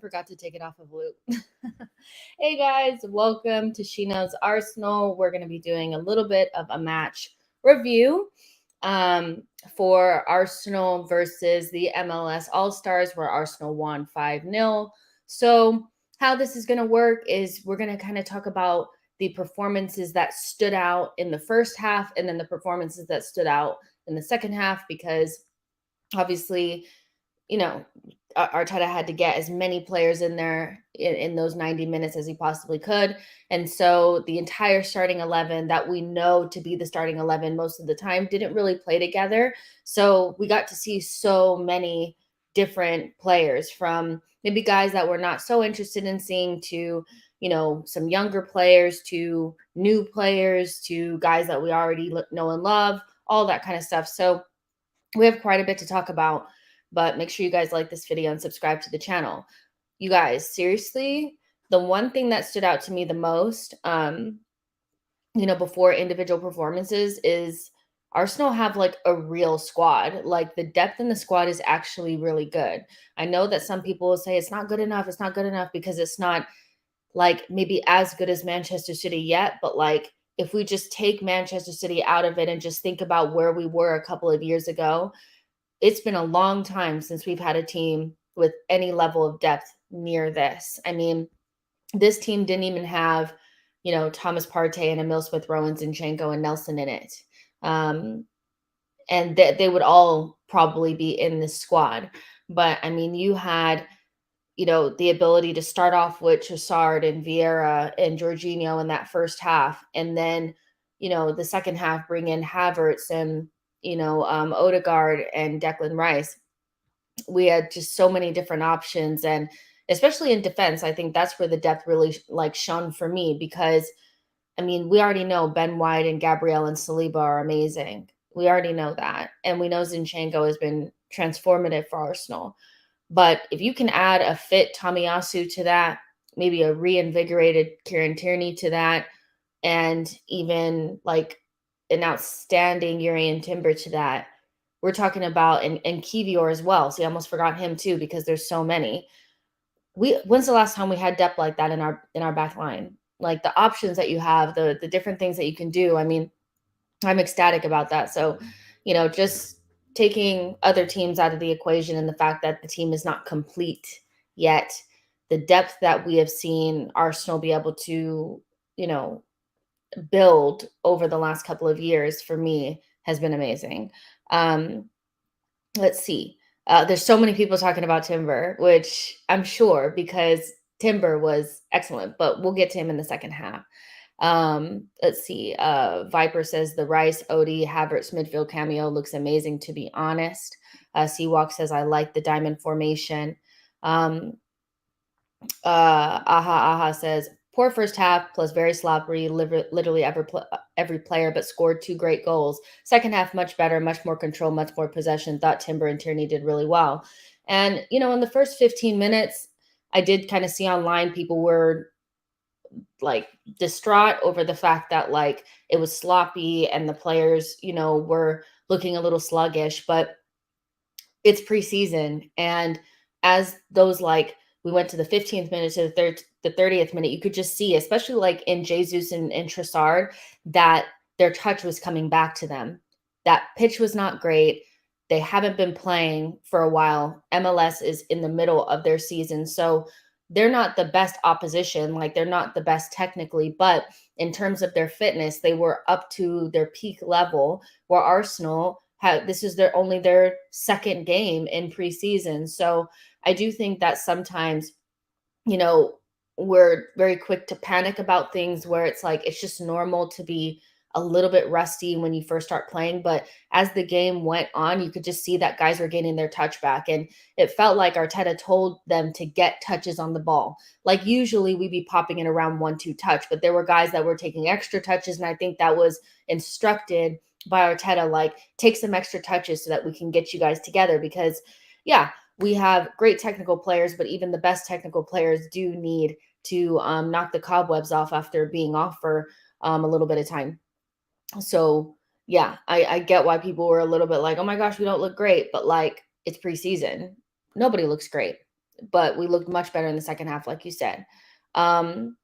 forgot to take it off of loop. Hey guys, welcome to She Knows Arsenal. We're going to be doing a little bit of a match review for Arsenal versus the MLS All-Stars, where Arsenal won 5-0. So how this is going to work is we're going to kind of talk about the performances that stood out in the first half and then the performances that stood out in the second half, because obviously, you know, Arteta had to get as many players in there in those 90 minutes as he possibly could. And so the entire starting 11 that we know to be the starting 11 most of the time didn't really play together. So we got to see so many different players, from maybe guys that we're not so interested in seeing to, you know, some younger players to new players to guys that we already know and love, all that kind of stuff. So we have quite a bit to talk about, but make sure you guys like this video and subscribe to the channel. You guys, seriously, the one thing that stood out to me the most, before individual performances is Arsenal have like a real squad. Like the depth in the squad is actually really good. I know that some people will say it's not good enough. It's not good enough because it's not like maybe as good as Manchester City yet, but like if we just take Manchester City out of it and just think about where we were a couple of years ago, it's been a long time since we've had a team with any level of depth near this. I mean, this team didn't even have, Thomas Partey and Emile Smith Rowe and Zinchenko and Nelson in it. And they would all probably be in this squad. But I mean, you had, the ability to start off with Trossard and Vieira and Jorginho in that first half. And then, the second half, bring in Havertz and, Odegaard and Declan Rice. We had just so many different options. And especially in defense, I think that's where the depth really shone for me, because, I mean, we already know Ben White and Gabriel and Saliba are amazing. We already know that. And we know Zinchenko has been transformative for Arsenal. But if you can add a fit Tomiyasu to that, maybe a reinvigorated Kieran Tierney to that, and even like an outstanding Urian Timber to that, we're talking about, and Kiwior as well. See, I almost forgot him too, because there's so many. When's the last time we had depth like that in our back line? Like the options that you have, the different things that you can do. I mean, I'm ecstatic about that. So, just taking other teams out of the equation and the fact that the team is not complete yet, the depth that we have seen Arsenal be able to, build over the last couple of years, for me, has been amazing. Let's see. There's so many people talking about Timber, which I'm sure because Timber was excellent, but we'll get to him in the second half. Let's see. Viper says the Rice, Odie, Havertz midfield cameo looks amazing, to be honest. Seawalk says, I like the diamond formation. Aha says, poor first half plus very sloppy, literally every player, but scored 2 great goals. Second half, much better, much more control, much more possession. Thought Timber and Tierney did really well. And, in the first 15 minutes, I did kind of see online people were like distraught over the fact that like it was sloppy and the players, were looking a little sluggish, but it's preseason. And as those, like, we went to the 15th minute to the 30th minute, you could just see, especially like in Jesus and Trossard, that their touch was coming back to them. That pitch was not great. They haven't been playing for a while. MLS is in the middle of their season. So they're not the best opposition. Like, they're not the best technically, but in terms of their fitness, they were up to their peak level, where Arsenal this is their second game in preseason. So I do think that sometimes, we're very quick to panic about things where it's like, it's just normal to be a little bit rusty when you first start playing. But as the game went on, you could just see that guys were getting their touch back. And it felt like Arteta told them to get touches on the ball. Like usually we'd be popping in around 1-2 touch, but there were guys that were taking extra touches. And I think that was instructed by Arteta, like, take some extra touches so that we can get you guys together. Because yeah, we have great technical players, but even the best technical players do need to knock the cobwebs off after being off for a little bit of time. So yeah, I get why people were a little bit like, oh my gosh, we don't look great, but like, it's preseason. Nobody looks great. but we looked much better in the second half, like you said. Um,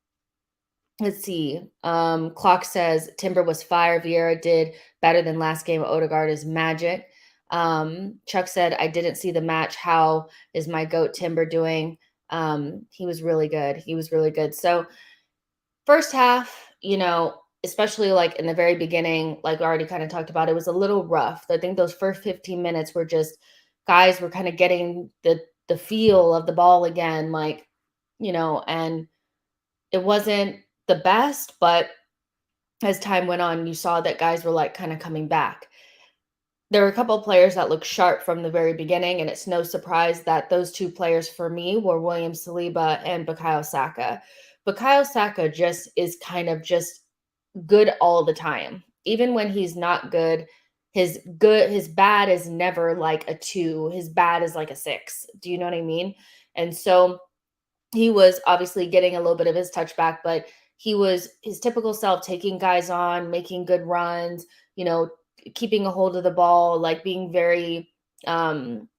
let's see. Clock says Timber was fire. Vieira did better than last game. Odegaard is magic. Chuck said, I didn't see the match. How is my goat Timber doing? He was really good. He was really good. So first half, especially like in the very beginning, like I already kind of talked about, it was a little rough. I think those first 15 minutes were just guys were kind of getting the feel of the ball again, like, and it wasn't the best, but as time went on, you saw that guys were like kind of coming back. There were a couple of players that looked sharp from the very beginning, and it's no surprise that those two players for me were William Saliba and Bukayo Saka. Bukayo Saka just is kind of just good all the time. Even when he's not good, his bad is never like a 2. His bad is like a 6. Do you know what I mean? And so he was obviously getting a little bit of his touch back, but he was his typical self, taking guys on, making good runs, keeping a hold of the ball, like being very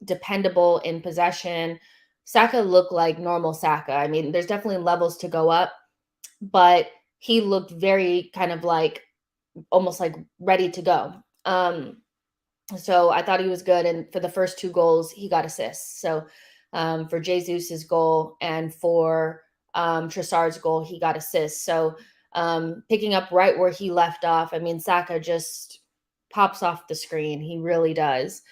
dependable in possession. Saka looked like normal Saka. I mean, there's definitely levels to go up, but he looked very kind of like almost like ready to go. So I thought he was good. And for the first 2 goals, he got assists. So for Jesus's goal and for Trossard's goal, he got assists. So picking up right where he left off, I mean, Saka just pops off the screen. He really does.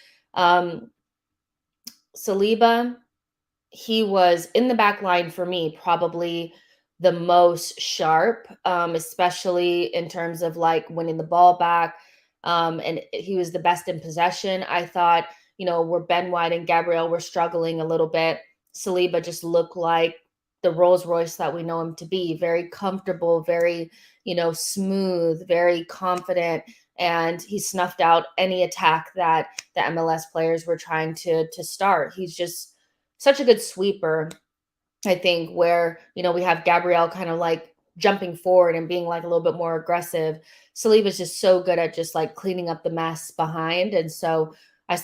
Saliba, he was in the back line for me, probably the most sharp, especially in terms of like winning the ball back. And he was the best in possession. I thought, where Ben White and Gabriel were struggling a little bit, Saliba just looked like the Rolls Royce that we know him to be, very comfortable, very, smooth, very confident. And he snuffed out any attack that the MLS players were trying to start. He's just such a good sweeper, I think, where, we have Gabrielle kind of like jumping forward and being like a little bit more aggressive. Saliba's just so good at just like cleaning up the mess behind. And so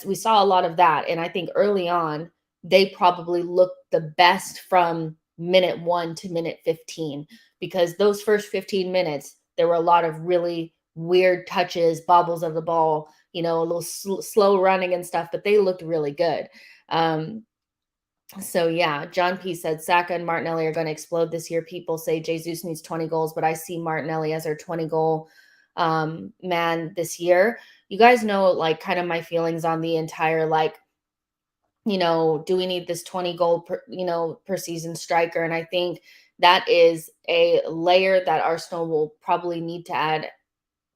we saw a lot of that. And I think early on, they probably looked the best from minute 1 to minute 15, because those first 15 minutes, there were a lot of really weird touches, bobbles of the ball, a little slow running and stuff, but they looked really good. So yeah, John P said Saka and Martinelli are going to explode this year. People say Jesus needs 20 goals, but I see Martinelli as our 20 goal man this year. You guys know like kind of my feelings on the entire like, do we need this 20 goal per season striker? And I think that is a layer that Arsenal will probably need to add,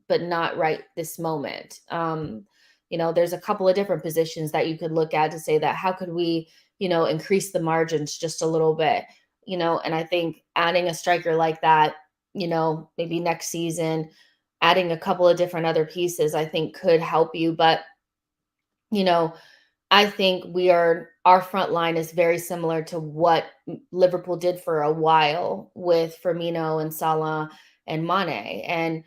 but not right this moment. There's a couple of different positions that you could look at to say that how could we, increase the margins just a little bit, and I think adding a striker like that, maybe next season, adding a couple of different other pieces, I think could help you. But, I think our front line is very similar to what Liverpool did for a while with Firmino and Salah and Mane. And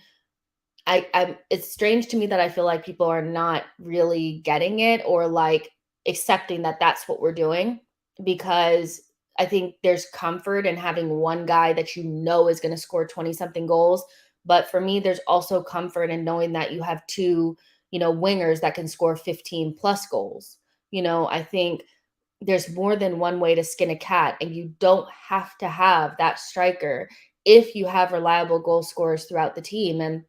it's strange to me that I feel like people are not really getting it or like accepting that that's what we're doing, because I think there's comfort in having one guy that is going to score 20 something goals. But for me, there's also comfort in knowing that you have 2, wingers that can score 15 plus goals. I think there's more than one way to skin a cat, and you don't have to have that striker if you have reliable goal scorers throughout the team. And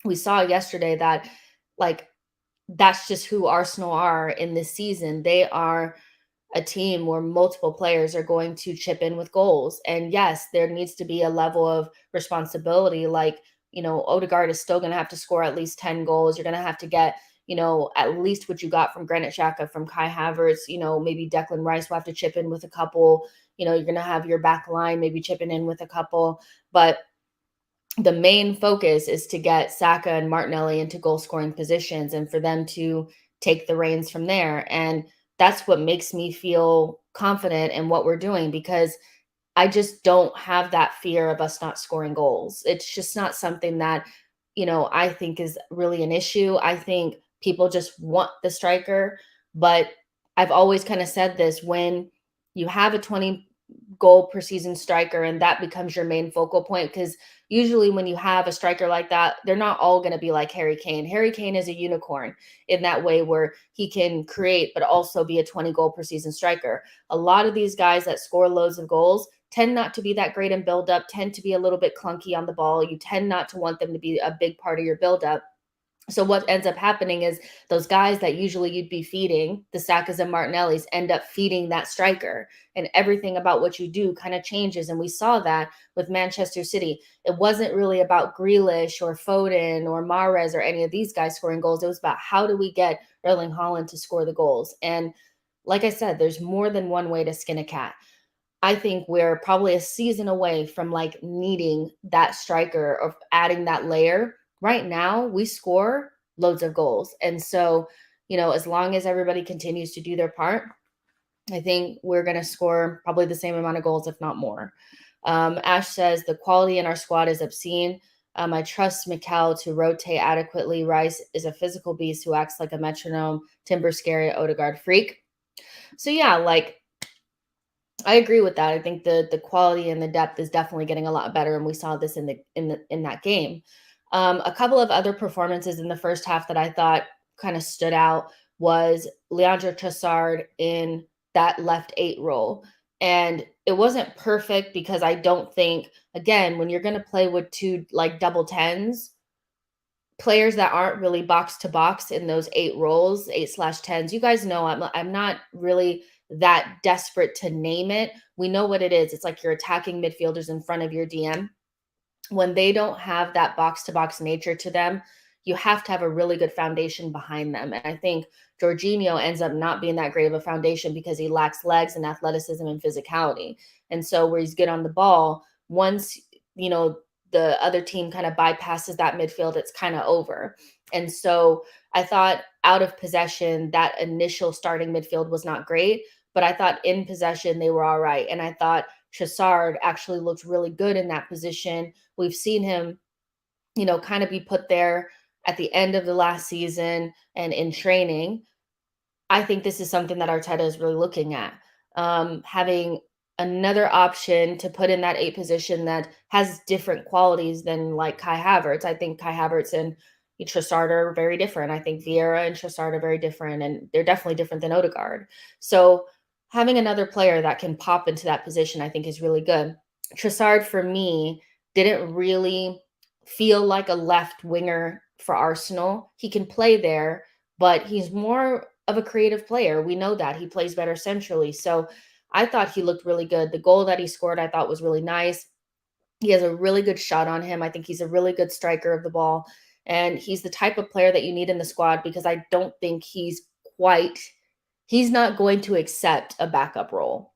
we saw yesterday that like that's just who Arsenal are in this season. They are a team where multiple players are going to chip in with goals. And yes, there needs to be a level of responsibility. Like, Odegaard is still going to have to score at least 10 goals. You're going to have to get, at least what you got from Granit Xhaka, from Kai Havertz, maybe Declan Rice will have to chip in with a couple. You're going to have your back line maybe chipping in with a couple. But the main focus is to get Saka and Martinelli into goal scoring positions and for them to take the reins from there. And that's what makes me feel confident in what we're doing, because I just don't have that fear of us not scoring goals. It's just not something that, I think is really an issue. I think people just want the striker, but I've always kind of said this, when you have a 20 goal per season striker and that becomes your main focal point, because usually when you have a striker like that, they're not all going to be like Harry Kane. Harry Kane is a unicorn in that way where he can create but also be a 20 goal per season striker. A lot of these guys that score loads of goals tend not to be that great in build up, tend to be a little bit clunky on the ball. You tend not to want them to be a big part of your build up. So what ends up happening is those guys that usually you'd be feeding, the Sakas and Martinellis, end up feeding that striker, and everything about what you do kind of changes. And we saw that with Manchester City. It wasn't really about Grealish or Foden or Mahrez or any of these guys scoring goals. It was about how do we get Erling Haaland to score the goals. And like I said, there's more than one way to skin a cat. I think we're probably a season away from like needing that striker or adding that layer. Right now, we score loads of goals. And so, as long as everybody continues to do their part, I think we're going to score probably the same amount of goals, if not more. Ash says the quality in our squad is obscene. I trust Mikel to rotate adequately. Rice is a physical beast who acts like a metronome. Timber scary, Odegaard freak. So yeah, like I agree with that. I think the quality and the depth is definitely getting a lot better, and we saw this in that game. A couple of other performances in the first half that I thought kind of stood out was Leandro Trossard in that left 8 role. And it wasn't perfect because I don't think, again, when you're going to play with two like double tens, players that aren't really box to box in those 8 roles, 8/10s, you guys know I'm not really that desperate to name it. We know what it is. It's like you're attacking midfielders in front of your DM. When they don't have that box to box nature to them, you have to have a really good foundation behind them. And I think Jorginho ends up not being that great of a foundation because he lacks legs and athleticism and physicality. And so where he's good on the ball, once, the other team kind of bypasses that midfield, it's kind of over. And so I thought out of possession, that initial starting midfield was not great, but I thought in possession, they were all right. And I thought Trossard actually looked really good in that position. We've seen him, kind of be put there at the end of the last season and in training. I think this is something that Arteta is really looking at. Having another option to put in that 8 position that has different qualities than like Kai Havertz. I think Kai Havertz and Trossard are very different. I think Vieira and Trossard are very different, and they're definitely different than Odegaard. So having another player that can pop into that position, I think is really good. Trossard, for me, didn't really feel like a left winger for Arsenal. He can play there, but he's more of a creative player. We know that. He plays better centrally. So I thought he looked really good. The goal that he scored, I thought was really nice. He has a really good shot on him. I think he's a really good striker of the ball. And he's the type of player that you need in the squad because I don't think he's not going to accept a backup role,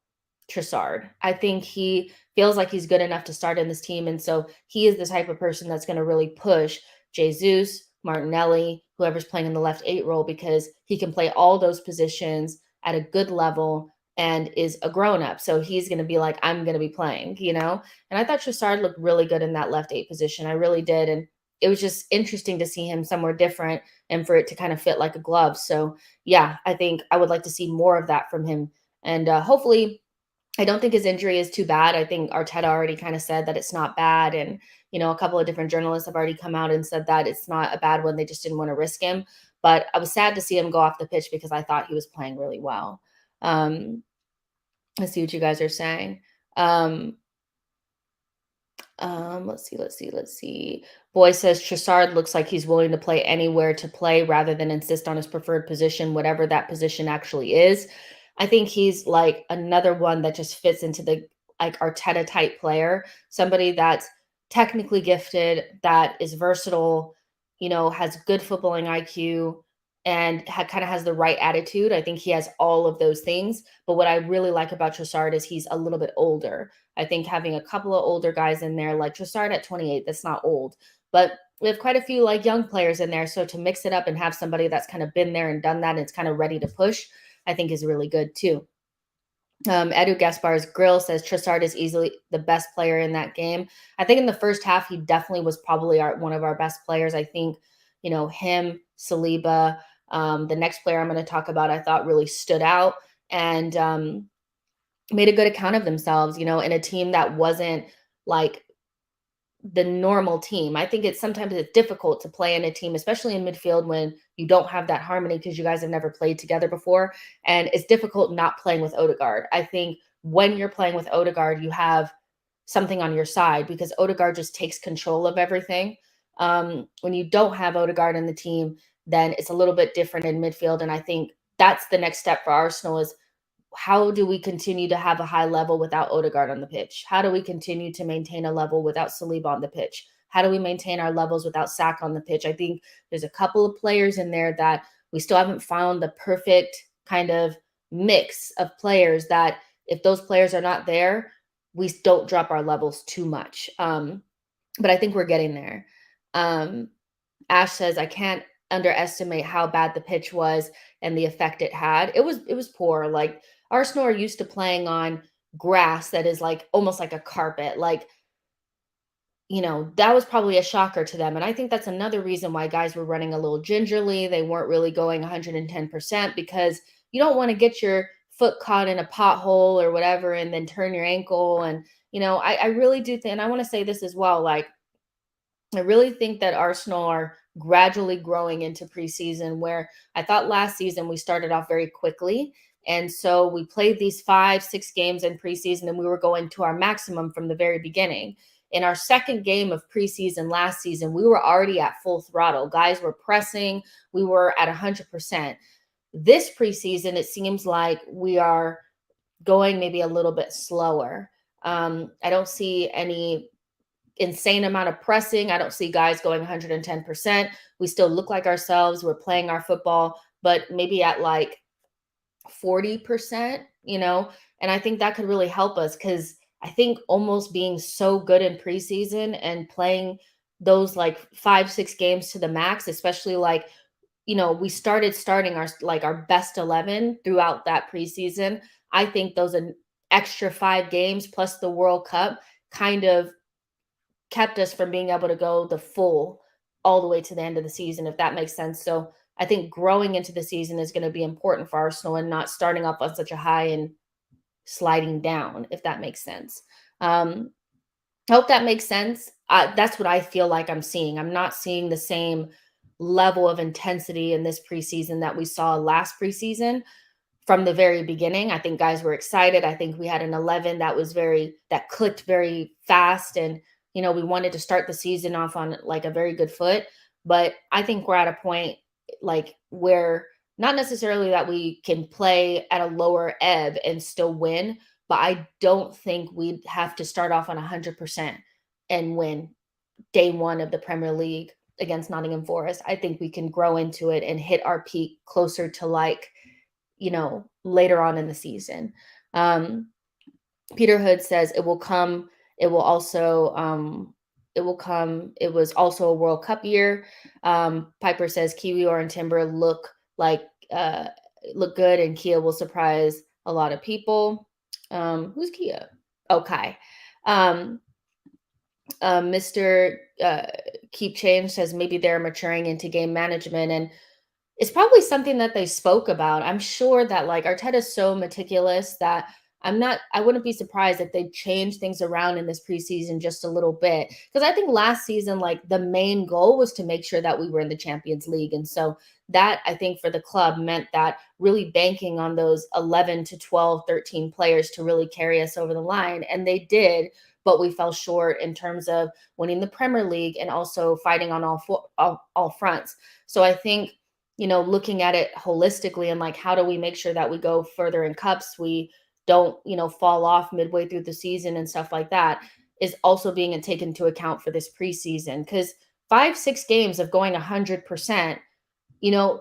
Trossard. I think he feels like he's good enough to start in this team. And so he is the type of person that's going to really push Jesus, Martinelli, whoever's playing in the left 8 role, because he can play all those positions at a good level and is a grown-up. So he's going to be like, I'm going to be playing, And I thought Trossard looked really good in that left 8 position. I really did. And it was just interesting to see him somewhere different and for it to kind of fit like a glove. So yeah, I think I would like to see more of that from him. And hopefully, I don't think his injury is too bad. I think Arteta already kind of said that it's not bad. And, a couple of different journalists have already come out and said that it's not a bad one. They just didn't want to risk him. But I was sad to see him go off the pitch because I thought he was playing really well. Let's see what you guys are saying. Let's see. Boy says Trossard looks like he's willing to play anywhere to play rather than insist on his preferred position, whatever that position actually is. I think he's like another one that just fits into the like Arteta type player, somebody that's technically gifted, that is versatile, has good footballing IQ, and kind of has the right attitude. I think he has all of those things. But what I really like about Trossard is he's a little bit older. I think having a couple of older guys in there, like Trossard at 28, that's not old. But we have quite a few like young players in there. So to mix it up and have somebody that's kind of been there and done that and it's kind of ready to push, I think is really good too. Edu Gaspar's Grill says Trossard is easily the best player in that game. I think in the first half, he definitely was probably one of our best players. I think, him, Saliba, the next player I'm going to talk about, I thought really stood out. And made a good account of themselves, in a team that wasn't like the normal team. I think it's difficult to play in a team, especially in midfield when you don't have that harmony because you guys have never played together before. And it's difficult not playing with Odegaard. I think when you're playing with Odegaard, you have something on your side because Odegaard just takes control of everything. When you don't have Odegaard in the team, then it's a little bit different in midfield. And I think that's the next step for Arsenal is how do we continue to have a high level without Odegaard on the pitch? How do we continue to maintain a level without Saliba on the pitch? How do we maintain our levels without Saka on the pitch? I think there's a couple of players in there that we still haven't found the perfect kind of mix of players that if those players are not there, we don't drop our levels too much. But I think we're getting there. Um, Ash says, I can't underestimate how bad the pitch was and the effect it had. It was poor. Like Arsenal are used to playing on grass that is like almost like a carpet. Like, that was probably a shocker to them. And I think that's another reason why guys were running a little gingerly. They weren't really going 110% because you don't want to get your foot caught in a pothole or whatever and then turn your ankle. And, I really do think, and I want to say this as well, like, I really think that Arsenal are gradually growing into preseason where I thought last season we started off very quickly. And so we played these 5, 6 games in preseason and we were going to our maximum from the very beginning. In our second game of preseason last season, we were already at full throttle. Guys were pressing, we were at 100%. This preseason, it seems like we are going maybe a little bit slower. I don't see any insane amount of pressing. I don't see guys going 110%. We still look like ourselves. We're playing our football, but maybe at like 40%, and I think that could really help us because I think almost being so good in preseason and playing those like 5, 6 games to the max, especially like, we starting our best 11 throughout that preseason. I think those extra 5 games plus the World Cup kind of kept us from being able to go the full all the way to the end of the season, if that makes sense. So I think growing into the season is going to be important for Arsenal and not starting off on such a high and sliding down, if that makes sense. I hope that makes sense. That's what I feel like I'm seeing. I'm not seeing the same level of intensity in this preseason that we saw last preseason from the very beginning. I think guys were excited. I think we had an 11 that clicked very fast. And, we wanted to start the season off on like a very good foot. But I think we're at a point like where not necessarily that we can play at a lower ebb and still win, but I don't think we'd have to start off on 100% and win day one of the Premier League against Nottingham Forest. I think we can grow into it and hit our peak closer to like, later on in the season. Peter Hood says it will come. It will also, it will come. It was also a World Cup year. Piper says Kiwior and Timber look good, and Kia will surprise a lot of people. Who's Kia? Okay. Mr. Keep Change says maybe they're maturing into game management, and it's probably something that they spoke about. I'm sure that like Arteta's so meticulous that I wouldn't be surprised if they change things around in this preseason just a little bit. Because I think last season, like the main goal was to make sure that we were in the Champions League. And so that I think for the club meant that really banking on those 11 to 12, 13 players to really carry us over the line. And they did, but we fell short in terms of winning the Premier League and also fighting on all fronts. So I think, looking at it holistically and like, how do we make sure that we go further in cups? We don't, fall off midway through the season and stuff like that is also being taken into account for this preseason. Because 5, 6 games of going 100%,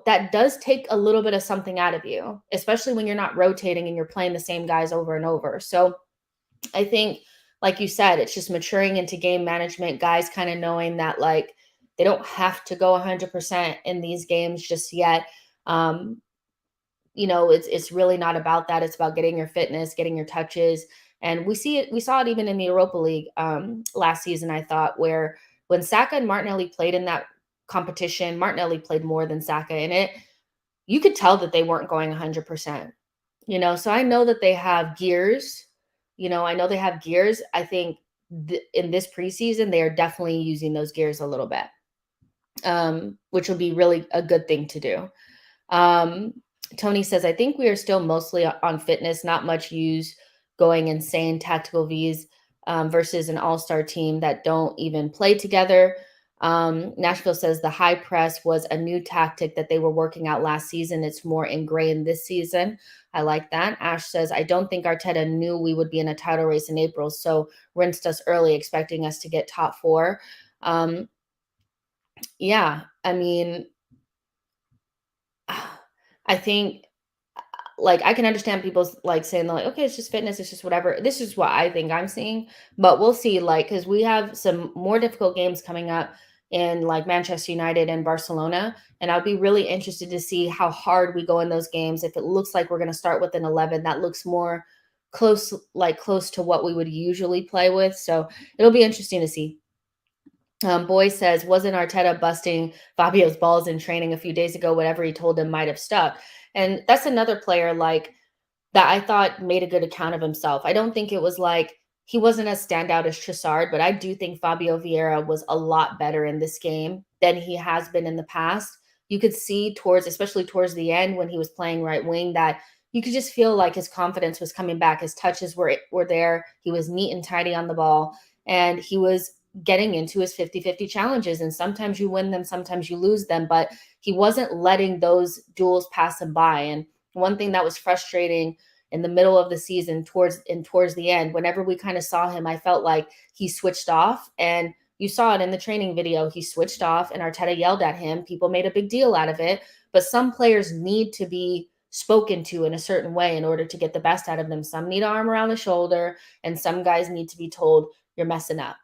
that does take a little bit of something out of you, especially when you're not rotating and you're playing the same guys over and over. So I think, like you said, it's just maturing into game management, guys kind of knowing that like, they don't have to go 100% in these games just yet. It's really not about that. It's about getting your fitness, getting your touches. And we saw it even in the Europa League last season, I thought, where when Saka and Martinelli played in that competition, Martinelli played more than Saka in it. You could tell that they weren't going 100%. So I know that they have gears. I know they have gears. I think in this preseason, they are definitely using those gears a little bit, which will be really a good thing to do. Um, Tony says, I think we are still mostly on fitness, not much use going insane tactical Vs versus an all-star team that don't even play together. Nashville says the high press was a new tactic that they were working out last season. It's more ingrained this season. I like that. Ash says, I don't think Arteta knew we would be in a title race in April, so rinsed us early, expecting us to get top four. Yeah, I mean, I think like I can understand people's like saying like, okay, it's just fitness, it's just whatever. This is what I think I'm seeing, but we'll see. Like, because we have some more difficult games coming up in like Manchester United and Barcelona, and I'd be really interested to see how hard we go in those games. If it looks like we're going to start with an 11, that looks more close to what we would usually play with. So it'll be interesting to see. Boy says, wasn't Arteta busting Fabio's balls in training a few days ago? Whatever he told him might have stuck. And that's another player like that I thought made a good account of himself. I don't think it was like he wasn't as standout as Trossard, but I do think Fabio Vieira was a lot better in this game than he has been in the past. You could see especially towards the end when he was playing right wing, that you could just feel like his confidence was coming back. His touches were there. He was neat and tidy on the ball, and he was getting into his 50-50 challenges. And sometimes you win them, sometimes you lose them, but he wasn't letting those duels pass him by. And one thing that was frustrating in the middle of the season towards the end, whenever we kind of saw him, I felt like he switched off. And you saw it in the training video. He switched off and Arteta yelled at him. People made a big deal out of it. But some players need to be spoken to in a certain way in order to get the best out of them. Some need arm around the shoulder, and some guys need to be told, you're messing up.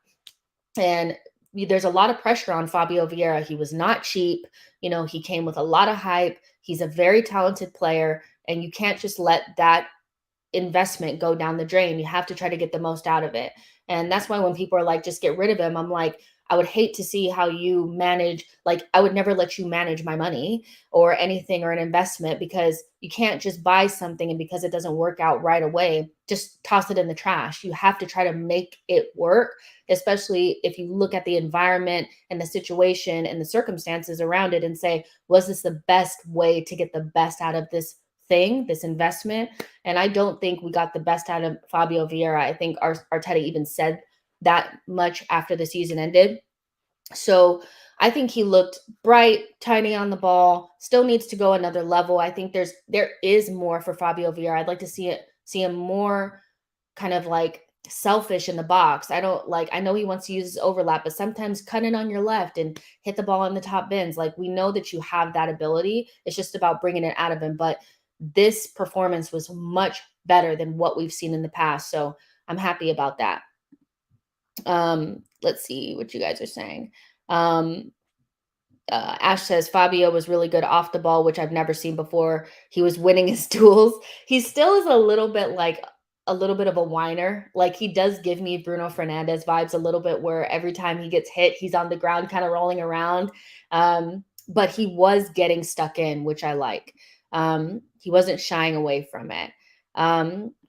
And there's a lot of pressure on Fabio Vieira. He was not cheap. He came with a lot of hype. He's a very talented player, and you can't just let that investment go down the drain. You have to try to get the most out of it. And that's why when people are like, just get rid of him, I'm like, I would hate to see how you manage, like, I would never let you manage my money or anything or an investment, because you can't just buy something and because it doesn't work out right away, just toss it in the trash. You have to try to make it work, especially if you look at the environment and the situation and the circumstances around it and say, was this the best way to get the best out of this thing, this investment? And I don't think we got the best out of Fabio Vieira. I think Arteta even said that much after the season ended. So I think he looked bright, tiny on the ball, still needs to go another level. I think there is more for Fabio Vieira. I'd like to see him more kind of like selfish in the box. I know he wants to use his overlap, but sometimes cut in on your left and hit the ball in the top bins. Like, we know that you have that ability. It's just about bringing it out of him. But this performance was much better than what we've seen in the past. So I'm happy about that. Let's see what you guys are saying. Ash says Fabio was really good off the ball, which I've never seen before. He was winning his duels. He still is a little bit of a whiner. Like, he does give me Bruno Fernandes vibes a little bit, where every time he gets hit, he's on the ground kind of rolling around. But he was getting stuck in, which I like. He wasn't shying away from it.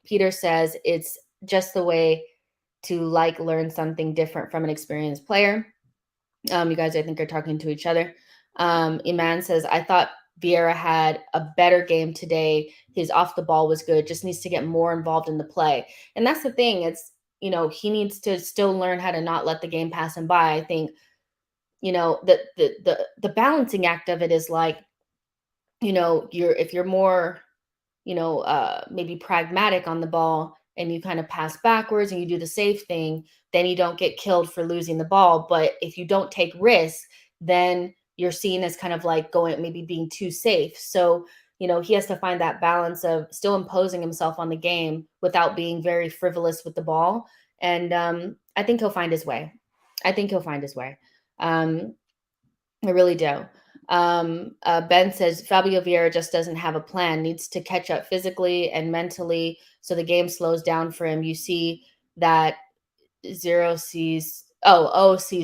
Peter says it's just the way to learn something different from an experienced player. You guys, I think, are talking to each other. Iman says, I thought Vieira had a better game today. His off the ball was good, just needs to get more involved in the play. And that's the thing. It's, he needs to still learn how to not let the game pass him by. I think, the balancing act of it is like, if you're more, maybe pragmatic on the ball and you kind of pass backwards and you do the safe thing, then you don't get killed for losing the ball. But if you don't take risks, then you're seen as kind of like maybe being too safe. So, he has to find that balance of still imposing himself on the game without being very frivolous with the ball. And I think he'll find his way. I really do. Ben says Fabio Vieira just doesn't have a plan, needs to catch up physically and mentally so the game slows down for him. You see that O sees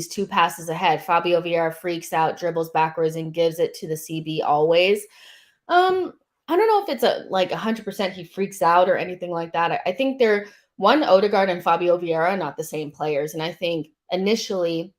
two passes ahead. Fabio Vieira freaks out, dribbles backwards, and gives it to the CB always. I don't know if it's a like 100% he freaks out or anything like that. I think they're one Odegaard and Fabio Vieira are not the same players, and I think initially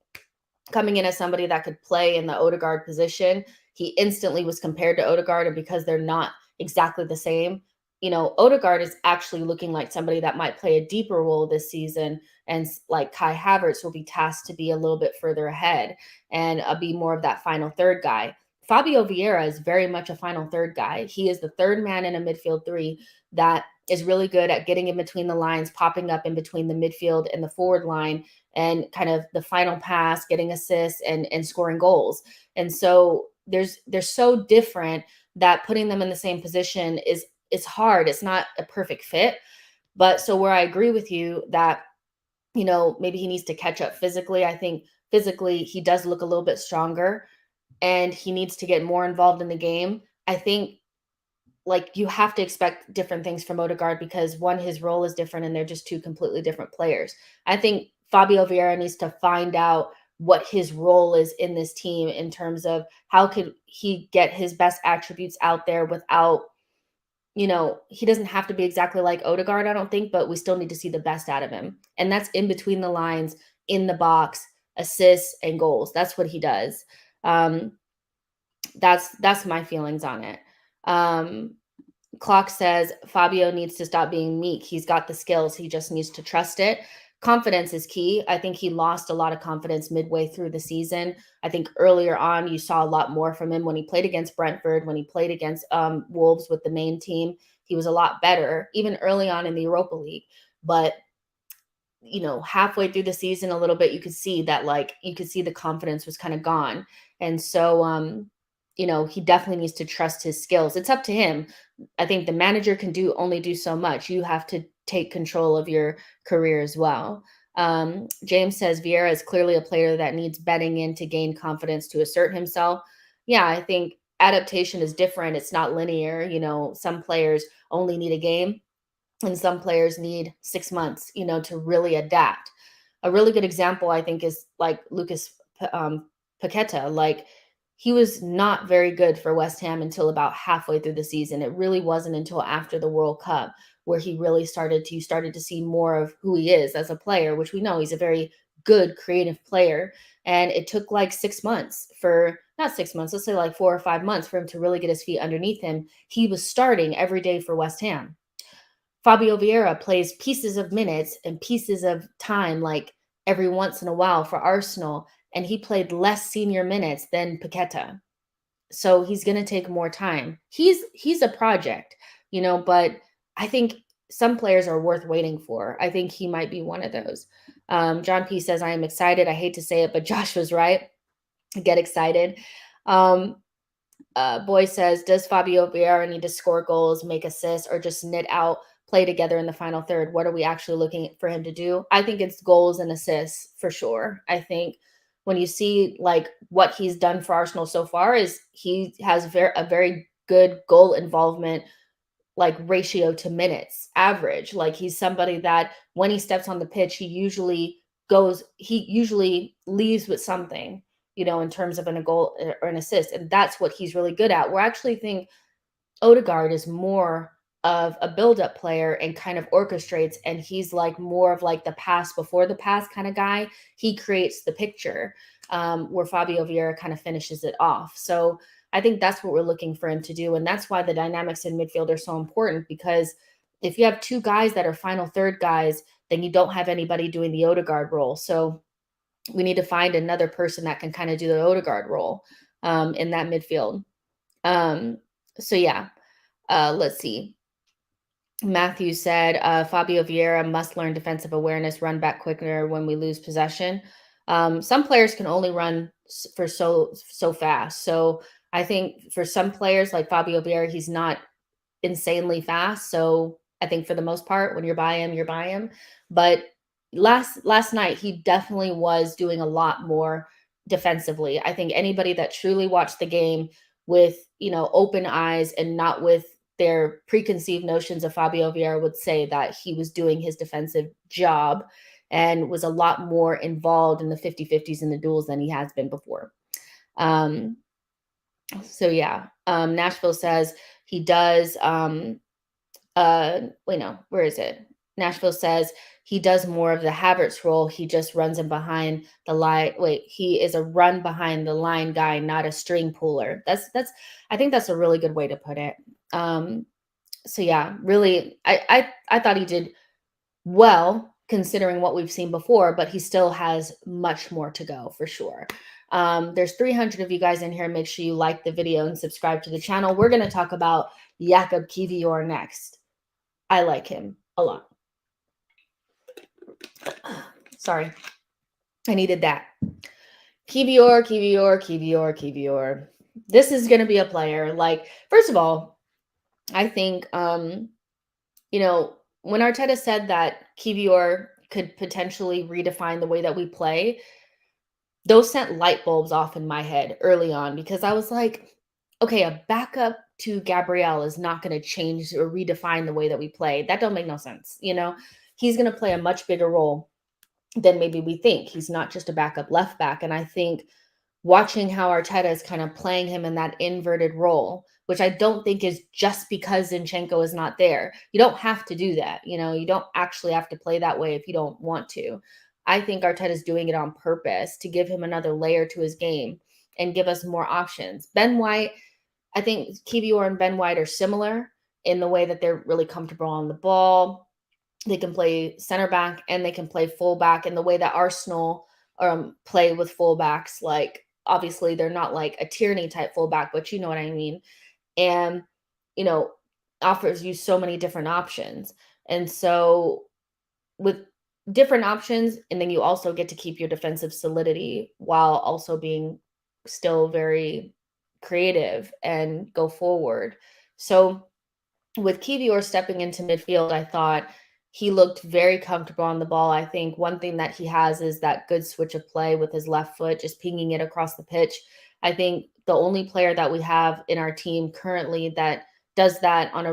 coming in as somebody that could play in the Odegaard position, he instantly was compared to Odegaard, and because they're not exactly the same, Odegaard is actually looking like somebody that might play a deeper role this season, and like Kai Havertz will be tasked to be a little bit further ahead and be more of that final third guy. Fabio Vieira is very much a final third guy. He is the third man in a midfield three that is really good at getting in between the lines, popping up in between the midfield and the forward line, and kind of the final pass, getting assists and scoring goals. And so they're so different that putting them in the same position is it's hard. It's not a perfect fit. But so where I agree with you that maybe he needs to catch up physically. I think physically he does look a little bit stronger and he needs to get more involved in the game. I think like you have to expect different things from Odegaard because one, his role is different and they're just two completely different players. I think Fabio Vieira needs to find out what his role is in this team in terms of how could he get his best attributes out there without, he doesn't have to be exactly like Odegaard, I don't think, but we still need to see the best out of him. And that's in between the lines, in the box, assists and goals. That's what he does. Um, that's my feelings on it. Clock says Fabio needs to stop being meek. He's got the skills. He just needs to trust it. Confidence is key. I think he lost a lot of confidence midway through the season. I think earlier on, you saw a lot more from him when he played against Brentford, when he played against Wolves with the main team. He was a lot better, even early on in the Europa League. But halfway through the season, a little bit, you could see that, you could see the confidence was kind of gone. And so, he definitely needs to trust his skills. It's up to him. I think the manager can only do so much. You have to take control of your career as well. James says Vieira is clearly a player that needs betting in to gain confidence to assert himself. Yeah, I think adaptation is different. It's not linear. Some players only need a game and some players need 6 months, to really adapt. A really good example, I think, is like Lucas Paqueta. Like, he was not very good for West Ham until about halfway through the season. It really wasn't until after the World Cup where he really started to see more of who he is as a player, which we know he's a very good creative player. And it took like 6 months not 6 months, let's say like 4 or 5 months for him to really get his feet underneath him. He was starting every day for West Ham. Fabio Vieira plays pieces of minutes and pieces of time, like every once in a while for Arsenal, and he played less senior minutes than Paqueta. So he's going to take more time. He's a project, but I think some players are worth waiting for. I think he might be one of those. John P says, I am excited. I hate to say it, but Josh was right. Get excited. Boy says, does Fabio Vieira need to score goals, make assists, or just knit out, play together in the final third? What are we actually looking for him to do? I think it's goals and assists for sure. I think when you see like what he's done for Arsenal so far is he has a very good goal involvement, like ratio to minutes average. Like, he's somebody that when he steps on the pitch, he usually leaves with something, in terms of a goal or an assist. And that's what he's really good at. We're actually think Odegaard is more of a build-up player and kind of orchestrates, and he's like more of like the pass before the pass kind of guy. He creates the picture, where Fabio Vieira kind of finishes it off. So I think that's what we're looking for him to do, and that's why the dynamics in midfield are so important, because if you have two guys that are final third guys, then you don't have anybody doing the Odegaard role. So we need to find another person that can kind of do the Odegaard role in that midfield. So yeah, let's see. Matthew said, Fabio Vieira must learn defensive awareness, run back quicker when we lose possession. Some players can only run for so fast. So I think for some players like Fabio Vieira, he's not insanely fast. So I think for the most part, when you're by him, you're by him. But last night, he definitely was doing a lot more defensively. I think anybody that truly watched the game with, open eyes and not with their preconceived notions of Fabio Vieira would say that he was doing his defensive job and was a lot more involved in the 50-50s and the duels than he has been before. So yeah, Nashville says He does where is it? Nashville says he does more of the Havertz role. He just runs in behind the line. Wait, he is a run behind the line guy, not a string puller. That's I think that's a really good way to put it. So yeah, really I thought he did well considering what we've seen before, but he still has much more to go for sure. There's 300 of you guys in here. Make sure you like the video and subscribe to the channel. We're going to talk about Jakub Kiwior next. I like him a lot. Sorry, I needed that. Kiwior. This is going to be a player. Like, first of all, I think, when Arteta said that Kiwior could potentially redefine the way that we play, those sent light bulbs off in my head early on because I was like, okay, a backup to Gabriel is not going to change or redefine the way that we play. That don't make no sense. He's going to play a much bigger role than maybe we think. He's not just a backup left back. And I think watching how Arteta is kind of playing him in that inverted role, which I don't think is just because Zinchenko is not there. You don't have to do that. You don't actually have to play that way if you don't want to. I think Arteta is doing it on purpose to give him another layer to his game and give us more options. Ben White, I think Kiwior and Ben White are similar in the way that they're really comfortable on the ball. They can play center back and they can play fullback in the way that Arsenal play with fullbacks. Like, obviously, they're not like a Tierney type fullback, but you know what I mean. And, offers you so many different options. And so with different options, and then you also get to keep your defensive solidity while also being still very creative and go forward. So with Kiwior stepping into midfield, I thought he looked very comfortable on the ball. I think one thing that he has is that good switch of play with his left foot, just pinging it across the pitch. I think the only player that we have in our team currently that does that on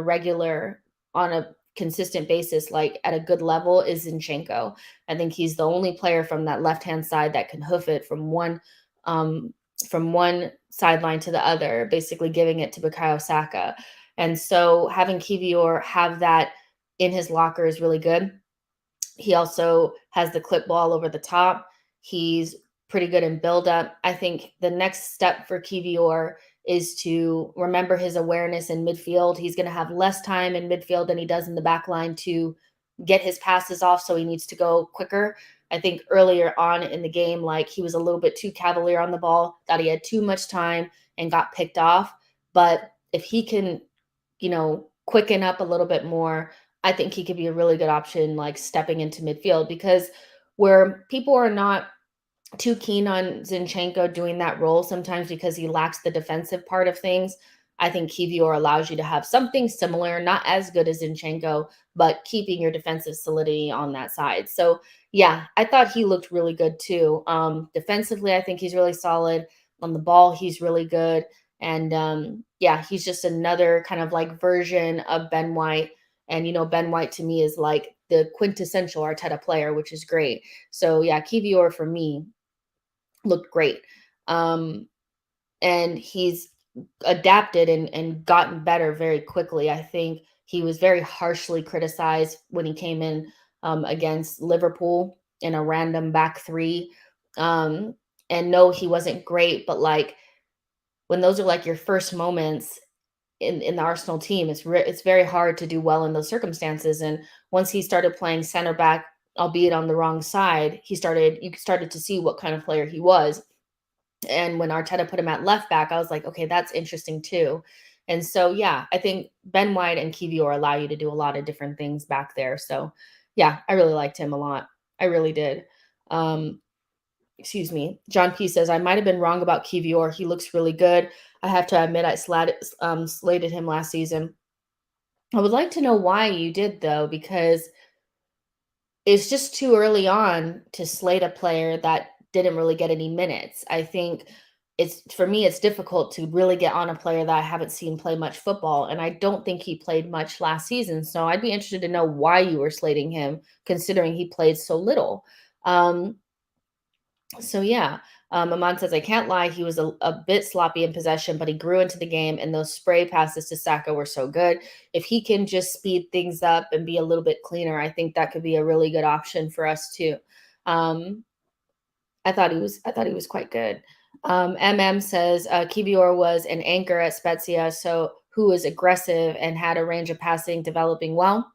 a consistent basis, like at a good level, is Zinchenko. I think he's the only player from that left-hand side that can hoof it from one sideline to the other, basically giving it to Bukayo Saka. And so having Kiwior have that in his locker is really good. He also has the clip ball over the top. He's pretty good in build-up. I think the next step for Kiwior is to remember his awareness in midfield. He's going to have less time in midfield than he does in the back line to get his passes off, so he needs to go quicker. I think earlier on in the game, like, he was a little bit too cavalier on the ball, thought he had too much time and got picked off. But if he can, quicken up a little bit more, I think he could be a really good option, like stepping into midfield, because where people are not too keen on Zinchenko doing that role sometimes because he lacks the defensive part of things, I think Kiwior allows you to have something similar, not as good as Zinchenko, but keeping your defensive solidity on that side. So yeah, I thought he looked really good too. Defensively, I think he's really solid. On the ball, he's really good. And yeah, he's just another kind of like version of Ben White. And, Ben White to me is like the quintessential Arteta player, which is great. So yeah, Kiwior for me looked great. And he's adapted and gotten better very quickly. I think he was very harshly criticized when he came in against Liverpool in a random back three. And no, he wasn't great, but like, when those are like your first moments in the Arsenal team, it's very hard to do well in those circumstances. And once he started playing center back, albeit on the wrong side, you started to see what kind of player he was. And when Arteta put him at left back, I was like, okay, that's interesting too. And so, yeah, I think Ben White and Kiwior allow you to do a lot of different things back there. So, yeah, I really liked him a lot. I really did. Excuse me. John P says, I might have been wrong about Kiwior. He looks really good. I have to admit, I slated him last season. I would like to know why you did, though, because it's just too early on to slate a player that didn't really get any minutes. I think for me, it's difficult to really get on a player that I haven't seen play much football. And I don't think he played much last season. So I'd be interested to know why you were slating him, considering he played so little. So yeah, Aman says, I can't lie, he was a bit sloppy in possession, but he grew into the game, and those spray passes to Saka were so good. If he can just speed things up and be a little bit cleaner, I think that could be a really good option for us too. Um, I thought he was quite good. MM says Kiwior was an anchor at Spezia, so who was aggressive and had a range of passing developing well.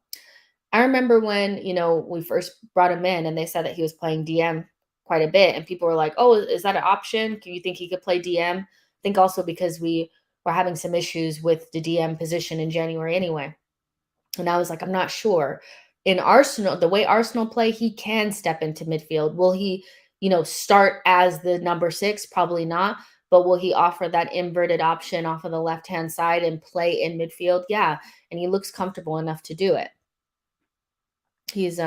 I remember when, we first brought him in and they said that he was playing DM quite a bit. And people were like, oh, is that an option? Do you think he could play DM? I think also because we were having some issues with the DM position in January anyway. And I was like, I'm not sure. In Arsenal, the way Arsenal play, he can step into midfield. Will he, start as the number 6? Probably not. But will he offer that inverted option off of the left hand side and play in midfield? Yeah. And he looks comfortable enough to do it. He's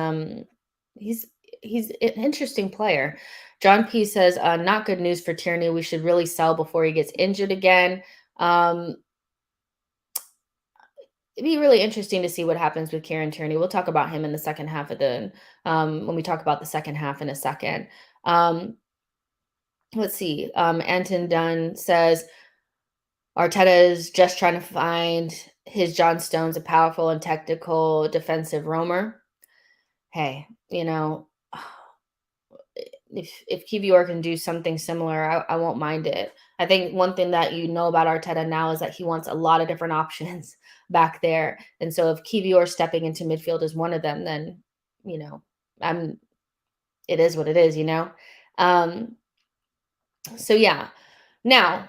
he's he's an interesting player. John P says, not good news for Tierney. We should really sell before he gets injured again. Um, it'd be really interesting to see what happens with Kieran Tierney. We'll talk about him in the second half of the when we talk about the second half in a second. Let's see. Anton Dunn says Arteta is just trying to find his John Stones, a powerful and technical defensive roamer. Hey, if Kiwior can do something similar, I won't mind it. I think one thing that you know about Arteta now is that he wants a lot of different options back there. And so if Kiwior stepping into midfield is one of them, then, you know, I'm it is what it is. Um, so yeah. Now,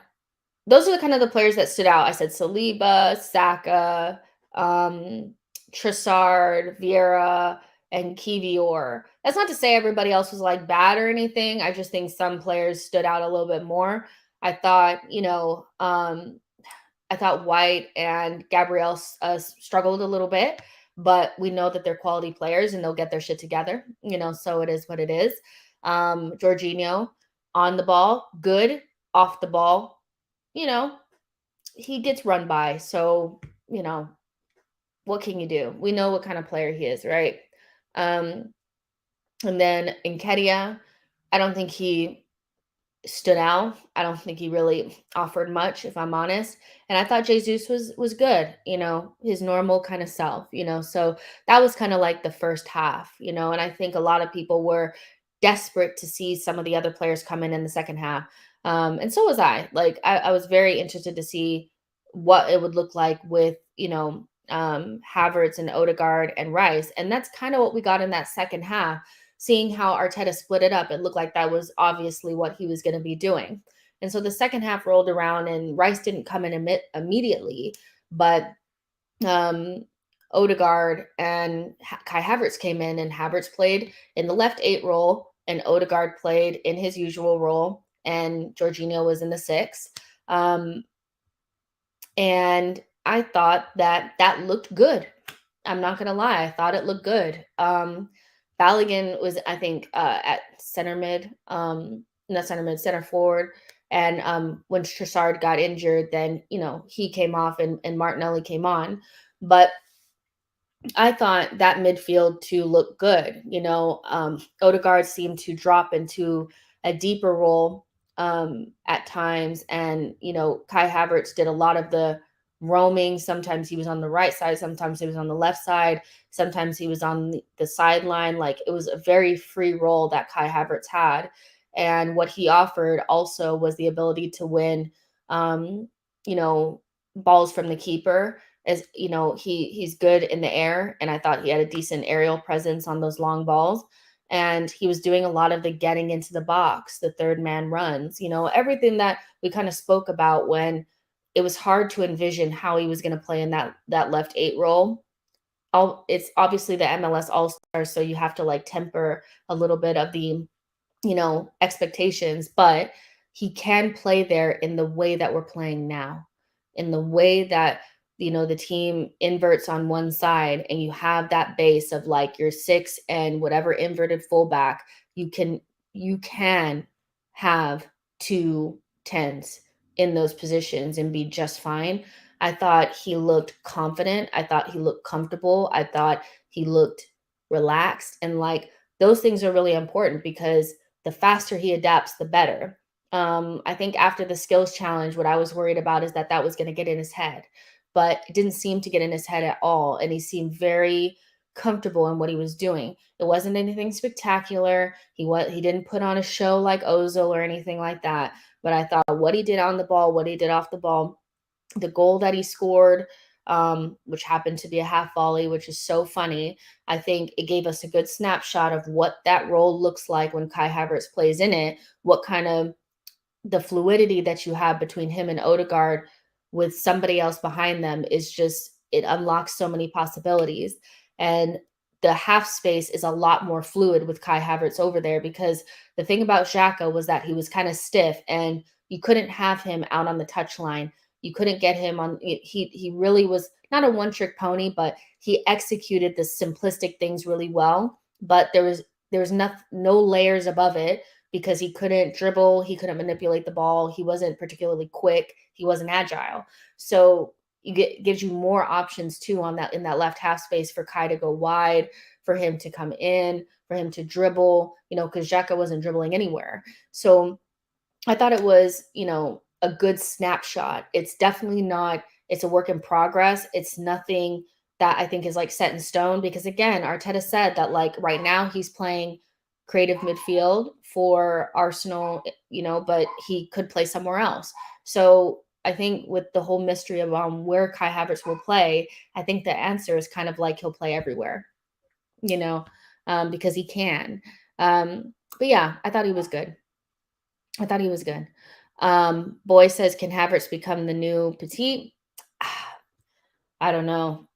those are the kind of the players that stood out. I said Saliba, Saka, um, Trossard, Vieira, and Kiwior. That's not to say everybody else was like bad or anything. I just think some players stood out a little bit more. I thought, I thought White and Gabriel struggled a little bit, but we know that they're quality players and they'll get their shit together. So it is what it is. Jorginho on the ball, good. Off the ball, you know, he gets run by. So, what can you do? We know what kind of player he is, right? Um, and then Nketiah, I don't think he stood out. I don't think he really offered much, if I'm honest. And I thought Jesus was good, his normal kind of self, So that was kind of like the first half, and I think a lot of people were desperate to see some of the other players come in the second half. And so was I. Like I was very interested to see what it would look like with, Havertz and Odegaard and Rice. And that's kind of what we got in that second half. Seeing how Arteta split it up, it looked like that was obviously what he was going to be doing. And so the second half rolled around and Rice didn't come in immediately, but Odegaard and Kai Havertz came in, and Havertz played in the left 8 role and Odegaard played in his usual role, and Jorginho was in the 6. And I thought that looked good. I'm not going to lie. I thought it looked good. Balogun was, I think, at center mid, not center mid, center forward. And when Trossard got injured, then, he came off and Martinelli came on. But I thought that midfield to look good. Odegaard seemed to drop into a deeper role at times. And, Kai Havertz did a lot of the roaming. Sometimes he was on the right side. Sometimes he was on the left side. Sometimes he was on the sideline. Like it was a very free role that Kai Havertz had. And what he offered also was the ability to win, balls from the keeper. As he's good in the air, and I thought he had a decent aerial presence on those long balls. And he was doing a lot of the getting into the box, the third man runs, everything that we kind of spoke about when it was hard to envision how he was going to play in that left 8 role. It's obviously the MLS All-Stars, so you have to like temper a little bit of the expectations, but he can play there in the way that we're playing now, in the way that the team inverts on one side and you have that base of like your 6 and whatever inverted fullback. You can have 2 10s in those positions and be just fine. I thought he looked confident. I thought he looked comfortable. I thought he looked relaxed. And like those things are really important because the faster he adapts, the better. I think after the skills challenge, what I was worried about is that that was going to get in his head, but it didn't seem to get in his head at all. And he seemed very comfortable in what he was doing. It wasn't anything spectacular. He didn't put on a show like Ozil or anything like that. But I thought what he did on the ball, what he did off the ball, the goal that he scored, which happened to be a half volley, which is so funny. I think it gave us a good snapshot of what that role looks like when Kai Havertz plays in it, what kind of the fluidity that you have between him and Odegaard with somebody else behind them is just, it unlocks so many possibilities. And the half space is a lot more fluid with Kai Havertz over there, because the thing about Xhaka was that he was kind of stiff and you couldn't have him out on the touchline. You couldn't get him on. He really was not a one-trick pony, but he executed the simplistic things really well. But there was no layers above it, because he couldn't dribble, he couldn't manipulate the ball, he wasn't particularly quick, he wasn't agile. So gives you more options too on that, in that left half space, for Kai to go wide, for him to come in, for him to dribble, because Xhaka wasn't dribbling anywhere. So I thought it was, a good snapshot. It's definitely not, it's a work in progress. It's nothing that I think is like set in stone, because again, Arteta said that like right now he's playing creative midfield for Arsenal, but he could play somewhere else. So I think with the whole mystery of where Kai Havertz will play, I think the answer is kind of like he'll play everywhere, because he can. But yeah, I thought he was good. Boy says, can Havertz become the new Petit? I don't know.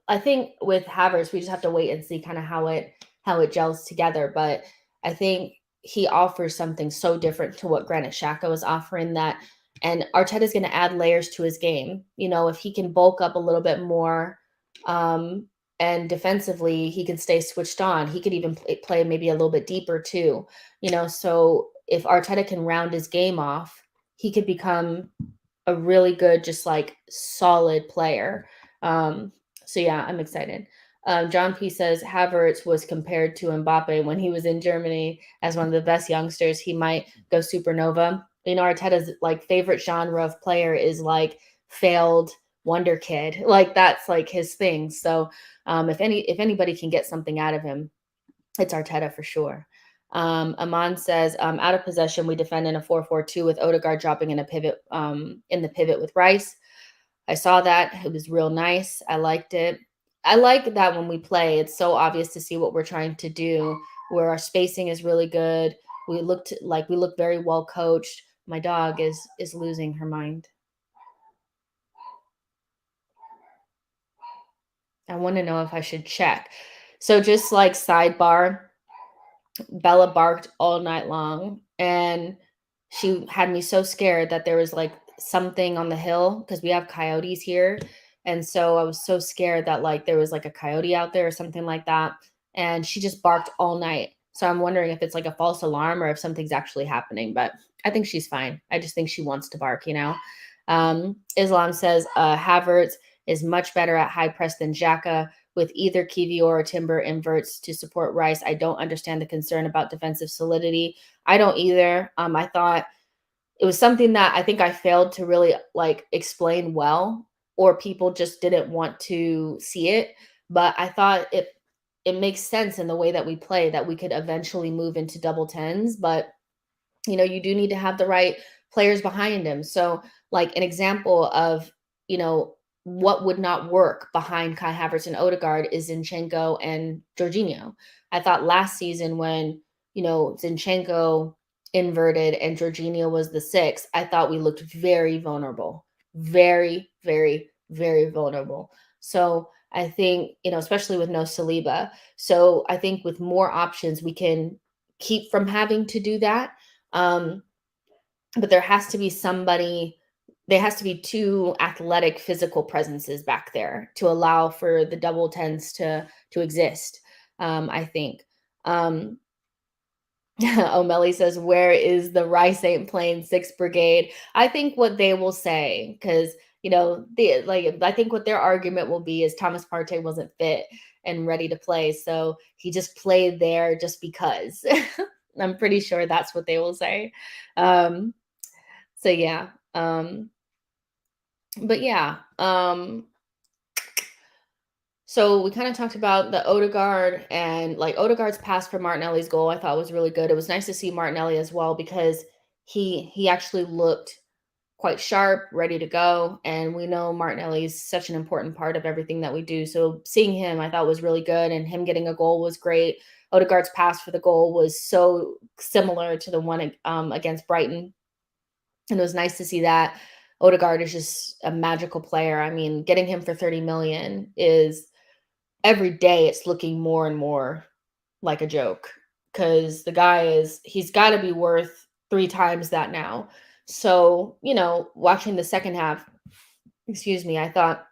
I think with Havertz, we just have to wait and see kind of how it gels together. But I think he offers something so different to what Granit Xhaka was offering, and Arteta's going to add layers to his game. If he can bulk up a little bit more, and defensively he can stay switched on. He could even play maybe a little bit deeper too. So if Arteta can round his game off, he could become a really good, just like solid player. So yeah, I'm excited. John P says Havertz was compared to Mbappe when he was in Germany as one of the best youngsters. He might go supernova. Arteta's like favorite genre of player is like failed wonder kid. Like that's like his thing. So if anybody can get something out of him, it's Arteta for sure. Aman says, out of possession, we defend in a 4-4-2 with Odegaard dropping in a pivot, in the pivot with Rice. I saw that. It was real nice. I liked it. I like that when we play, it's so obvious to see what we're trying to do, where our spacing is really good. We look very well coached. My dog is losing her mind. I want to know if I should check. So just like sidebar, Bella barked all night long, and she had me so scared that there was like something on the hill, because we have coyotes here. And so I was so scared that like there was like a coyote out there or something like that. And she just barked all night. So I'm wondering if it's like a false alarm or if something's actually happening, but I think she's fine. I just think she wants to bark. Islam says Havertz is much better at high press than Xhaka, with either Kiwior or Timber inverts to support Rice. I don't understand the concern about defensive solidity. I don't either. I thought it was something that I think I failed to really like explain well, or people just didn't want to see it. But I thought it makes sense in the way that we play, that we could eventually move into double tens, but you do need to have the right players behind him. So like an example of, what would not work behind Kai Havertz and Odegaard is Zinchenko and Jorginho. I thought last season when, Zinchenko inverted and Jorginho was the 6, I thought we looked very vulnerable, very, very, very vulnerable. So I think, especially with no Saliba. So I think with more options, we can keep from having to do that. But there has to be two athletic physical presences back there to allow for the double tens to exist. I think. O'Malley says, where is the Rice ain't playing 6th Brigade? I think what they will say, because I think what their argument will be is Thomas Partey wasn't fit and ready to play, so he just played there just because. I'm pretty sure that's what they will say. So yeah. But yeah. So we kind of talked about the Odegaard, and like Odegaard's pass for Martinelli's goal I thought was really good. It was nice to see Martinelli as well because he actually looked quite sharp, ready to go. And we know Martinelli is such an important part of everything that we do. So seeing him, I thought was really good, and him getting a goal was great. Odegaard's pass for the goal was so similar to the one against Brighton, and it was nice to see that. Odegaard is just a magical player. I mean, getting him for 30 million is every day it's looking more and more like a joke because the guy he's got to be worth 3 times that now. So, watching the second half, excuse me, I thought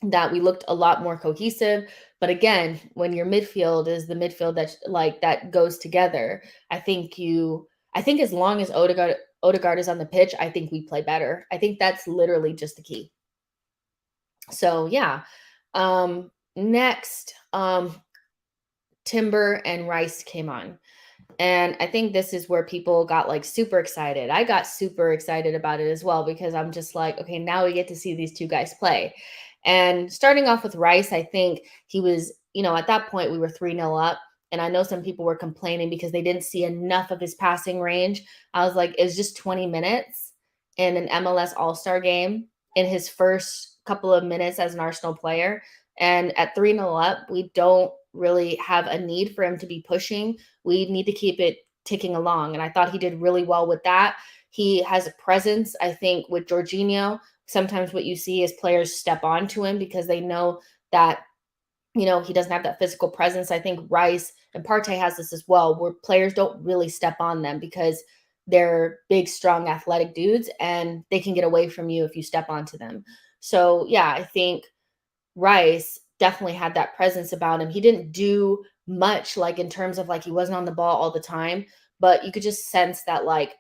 that we looked a lot more cohesive. But again, when your midfield is the midfield that goes together, I think as long as Odegaard is on the pitch, I think we play better. I think that's literally just the key. So yeah. Next, Timber and Rice came on. And I think this is where people got like super excited. I got super excited about it as well because I'm just like, okay, now we get to see these two guys play. And starting off with Rice, I think he was, at that point we were 3-0 up. And I know some people were complaining because they didn't see enough of his passing range. I was like, it's just 20 minutes in an MLS All-Star game in his first couple of minutes as an Arsenal player. And at 3-0 up, we don't really have a need for him to be pushing. We need to keep it ticking along. And I thought he did really well with that. He has a presence, I think, with Jorginho. Sometimes what you see is players step onto him because they know that, he doesn't have that physical presence. I think Rice and Partey has this as well, where players don't really step on them because they're big, strong, athletic dudes, and they can get away from you if you step onto them. So, yeah, I think Rice definitely had that presence about him. He didn't do much, like in terms of like he wasn't on the ball all the time, but you could just sense that like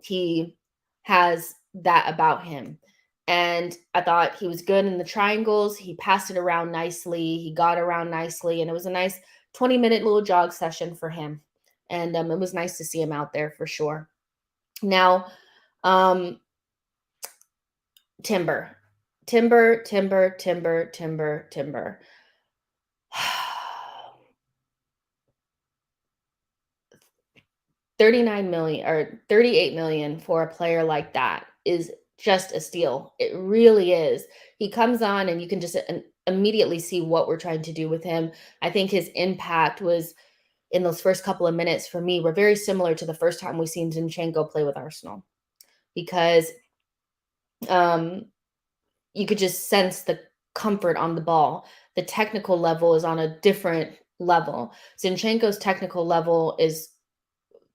he has that about him. And I thought he was good in the triangles. He passed it around nicely. He got around nicely, and it was a nice 20-minute little jog session for him. And it was nice to see him out there for sure. Now, Timber. 39 million or 38 million for a player like that is just a steal. It really is. He comes on and you can just immediately see what we're trying to do with him. I think his impact was in those first couple of minutes for me were very similar to the first time we seen Zinchenko play with Arsenal because you could just sense the comfort on the ball. The technical level is on a different level. Zinchenko's technical level is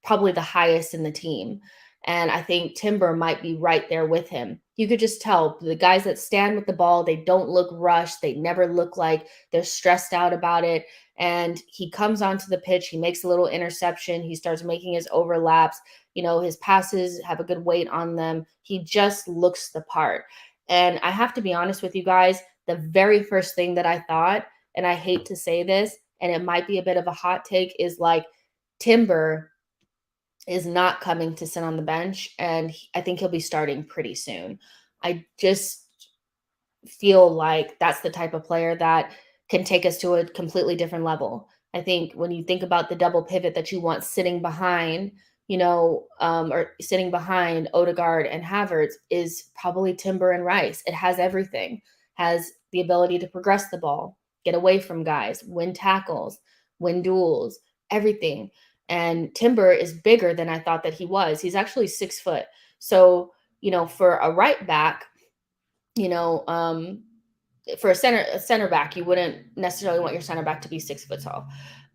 probably the highest in the team. And I think Timber might be right there with him. You could just tell the guys that stand with the ball, they don't look rushed. They never look like they're stressed out about it. And he comes onto the pitch. He makes a little interception. He starts making his overlaps. His passes have a good weight on them. He just looks the part. And I have to be honest with you guys, the very first thing that I thought, and I hate to say this, and it might be a bit of a hot take, is like Timber is not coming to sit on the bench, and I think he'll be starting pretty soon. I just feel like that's the type of player that can take us to a completely different level. I think when you think about the double pivot that you want sitting behind, or sitting behind Odegaard and Havertz is probably Timber and Rice. It has everything, has the ability to progress the ball, get away from guys, win tackles, win duels, everything. And Timber is bigger than I thought that he was. He's actually 6 foot. So, for a right back, for a center back, you wouldn't necessarily want your center back to be 6 foot tall.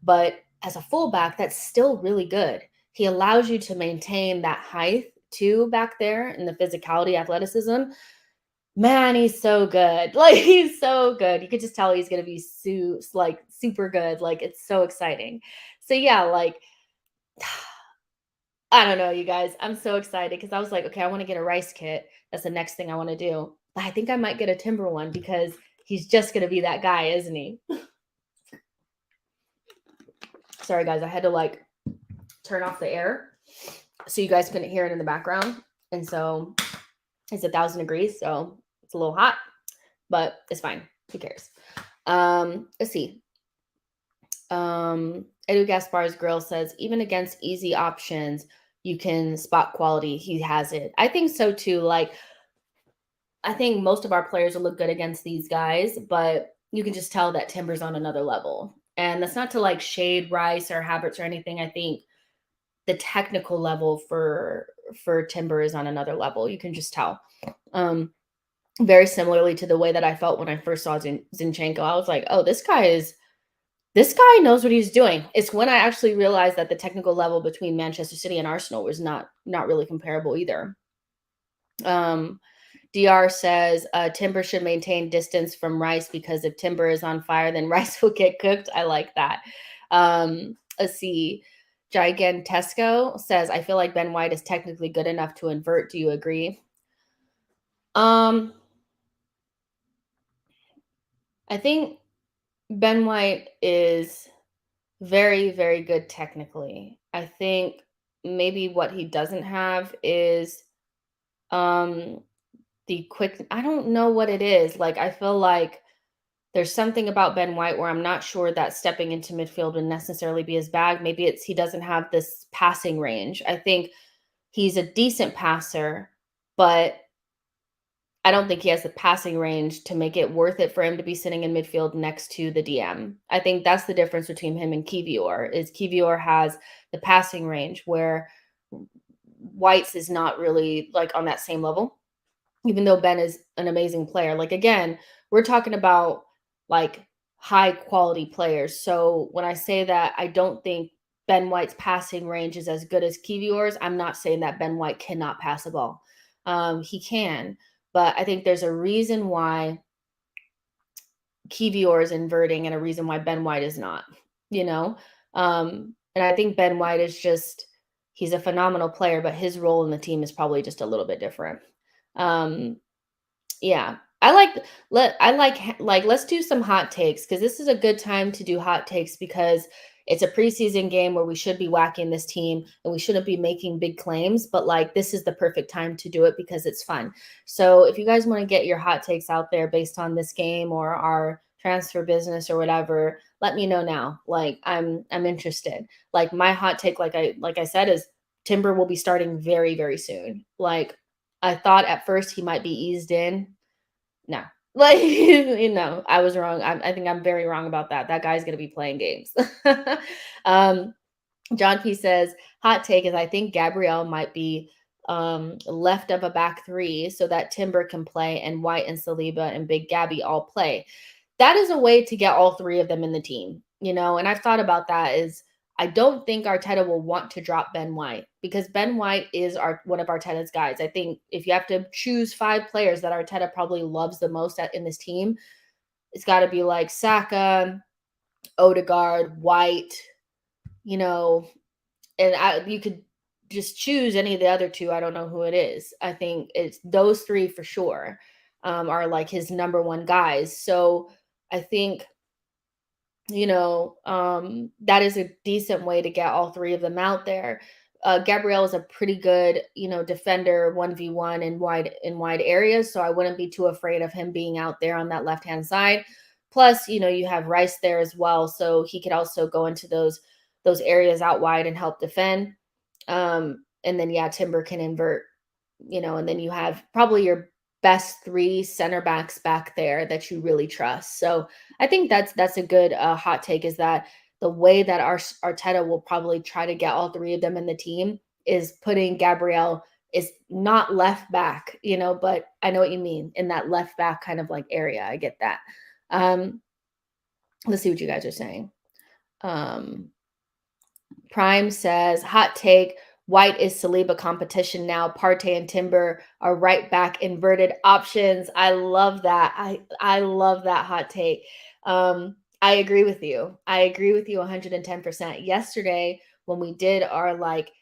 But as a fullback, that's still really good. He allows you to maintain that height too back there in the physicality, athleticism. Man, he's so good. Like, he's so good. You could just tell he's going to be super good. Like, it's so exciting. So yeah, like, I don't know, you guys. I'm so excited because I was like, okay, I want to get a Rice kit. That's the next thing I want to do. But I think I might get a Timber one because he's just going to be that guy, isn't he? Sorry, guys. I had to turn off the air so you guys couldn't hear it in the background. And so it's 1,000 degrees, so it's a little hot, but it's fine. Who cares? Let's see. Edu Gaspar's Grill says, even against easy options, you can spot quality. He has it. I think so too. Like, I think most of our players will look good against these guys, but you can just tell that Timber's on another level. And that's not to like shade Rice or Havertz or anything. I think the technical level for Timber is on another level. You can just tell. Very similarly to the way that I felt when I first saw Zinchenko. I was like, oh, this guy knows what he's doing. It's when I actually realized that the technical level between Manchester City and Arsenal was not really comparable either. DR says Timber should maintain distance from Rice because if Timber is on fire, then Rice will get cooked. I like that. Let's see. Gigantesco says, I feel like Ben White is technically good enough to invert. Do you agree? I think Ben White is very, very good technically. I think maybe what he doesn't have is the quick, I don't know what it is. Like, I feel like there's something about Ben White where I'm not sure that stepping into midfield would necessarily be his bag. Maybe it's he doesn't have this passing range. I think he's a decent passer, but I don't think he has the passing range to make it worth it for him to be sitting in midfield next to the DM. I think that's the difference between him and Kiwior, is Kiwior has the passing range where White's is not really like on that same level, even though Ben is an amazing player. Like, again, we're talking about like high quality players. So when I say that I don't think Ben White's passing range is as good as Kiwior's, I'm not saying that Ben White cannot pass a ball. He can, but I think there's a reason why Kiwior is inverting and a reason why Ben White is not, you know? And I think Ben White is just, he's a phenomenal player, but his role in the team is probably just a little bit different. Yeah. Let's do some hot takes, because this is a good time to do hot takes because it's a preseason game where we should be whacking this team and we shouldn't be making big claims, but like this is the perfect time to do it because it's fun. So if you guys want to get your hot takes out there based on this game or our transfer business or whatever, let me know now. Like I'm interested. Like my hot take, like I said, is Timber will be starting very, very soon. Like I thought at first he might be eased in. No, like, I was wrong. I think I'm very wrong about that. That guy's going to be playing games. John P says, hot take is I think Gabriel might be left of a back three so that Timber can play and White and Saliba and Big Gabby all play. That is a way to get all three of them in the team, and I've thought about that is I don't think Arteta will want to drop Ben White because Ben White is one of Arteta's guys. I think if you have to choose 5 players that Arteta probably loves the most in this team, it's got to be like Saka, Odegaard, White, and you could just choose any of the other 2. I don't know who it is. I think it's those 3 for sure are like his number 1 guys. So I think that is a decent way to get all 3 of them out there. Gabriel is a pretty good, defender 1v1 in wide areas. So I wouldn't be too afraid of him being out there on that left-hand side. Plus, you have Rice there as well. So he could also go into those areas out wide and help defend. And then, Timber can invert, and then you have probably your best 3 center backs back there that you really trust. So I think that's a good hot take, is that the way that Arteta will probably try to get all 3 of them in the team is putting Gabriel is not left back, but I know what you mean, in that left back kind of like area. I get that. Let's see what you guys are saying. Prime says, hot take, White is Saliba competition now. Partey and Timber are right back inverted options. I love that. I love that hot take. I agree with you. I agree with you 110%. Yesterday, when we did our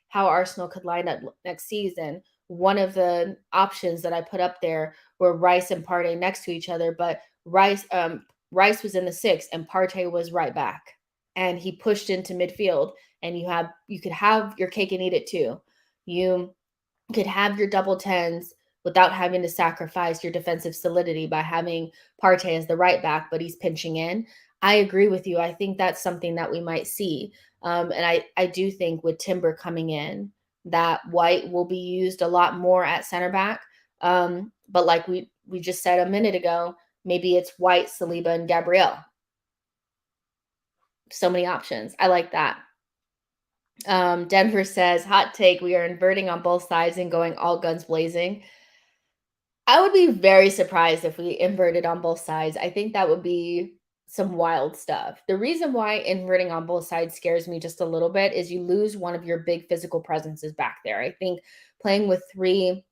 how Arsenal could line up next season, one of the options that I put up there were Rice and Partey next to each other, but Rice was in the 6 and Partey was right back. and he pushed into midfield, and you could have your cake and eat it too. You could have your double tens without having to sacrifice your defensive solidity by having Partey as the right back, but he's pinching in. I agree with you. I think that's something that we might see. And I do think with Timber coming in, that White will be used a lot more at center back. But like we just said a minute ago, maybe it's White, Saliba, and Gabriel. So many options. I like that. Denver says, hot take, we are inverting on both sides and going all guns blazing. I would be very surprised if we inverted on both sides. I think that would be some wild stuff. The reason why inverting on both sides scares me just a little bit is you lose one of your big physical presences back there. I think playing with three,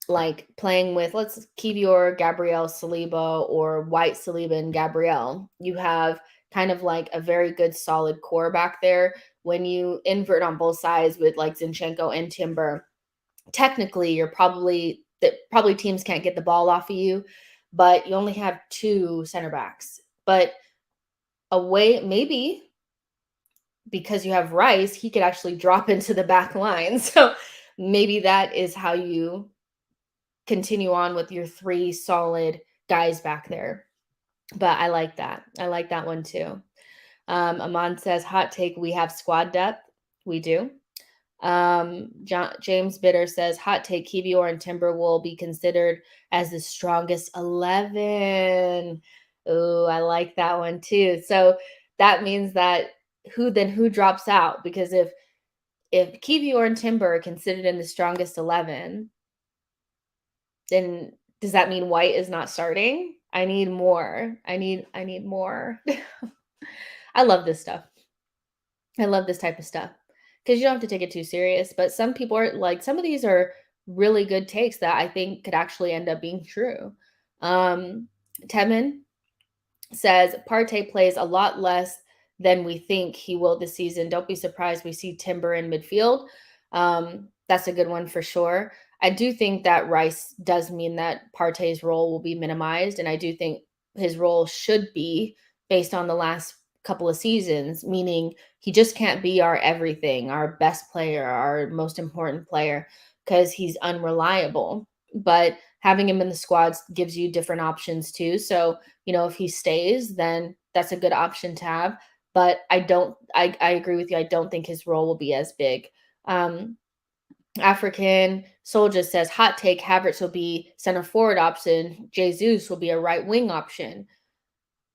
like playing with let's Kiwior, Gabriel, Saliba, or White, Saliba, and Gabriel, you have kind of like a very good solid core back there. When you invert on both sides with like Zinchenko and Timber, technically you're probably teams can't get the ball off of you, but you only have two center backs. But away, maybe because you have Rice, he could actually drop into the back line. So maybe that is how you continue on with your three solid guys back there. But I like that. I like that one too. Aman says, hot take, we have squad depth. We do. James Bitter says, hot take, Kiwior and Timber will be considered as the strongest 11. Oh, I like that one too. So that means that who drops out? Because if Kiwior and Timber are considered in the strongest 11, then does that mean White is not starting? I need more. I need more. I love this stuff. I love this type of stuff because you don't have to take it too serious. But some people are like, some of these are really good takes that I think could actually end up being true. Temin says Partey plays a lot less than we think he will this season. Don't be surprised we see Timber in midfield. That's a good one for sure. I do think that Rice does mean that Partey's role will be minimized, and I do think his role should be based on the last couple of seasons, meaning he just can't be our everything, our best player, our most important player, because he's unreliable. But having him in the squads gives you different options too. So, if he stays, then that's a good option to have. But I agree with you. I don't think his role will be as big. African Soldier says, hot take, Havertz will be center forward option. Jesus will be a right wing option.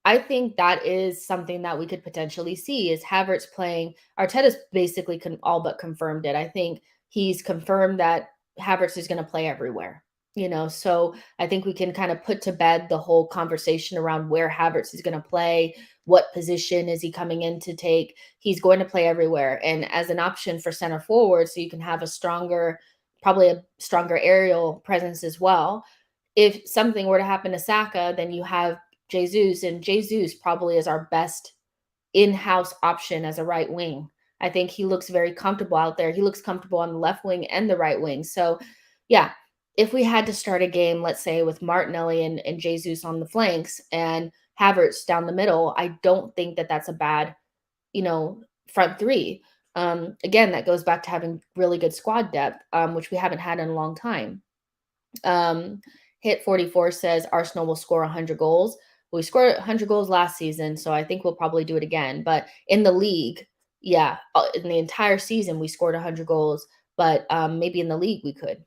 I think that is something that we could potentially see is Havertz playing. Arteta's basically all but confirmed it. I think he's confirmed that Havertz is going to play everywhere. So I think we can kind of put to bed the whole conversation around where Havertz is going to play, what position is he coming in to take. He's going to play everywhere. And as an option for center forward, so you can have probably a stronger aerial presence as well. If something were to happen to Saka, then you have Jesus, and Jesus probably is our best in-house option as a right wing. I think he looks very comfortable out there. He looks comfortable on the left wing and the right wing. So, yeah, if we had to start a game, let's say with Martinelli and Jesus on the flanks and Havertz down the middle, I don't think that that's a bad, front three. Again, that goes back to having really good squad depth, which we haven't had in a long time. Hit 44 says Arsenal will score 100 goals. We scored 100 goals last season, so I think we'll probably do it again. But in the league, yeah, in the entire season, we scored 100 goals. But maybe in the league we could.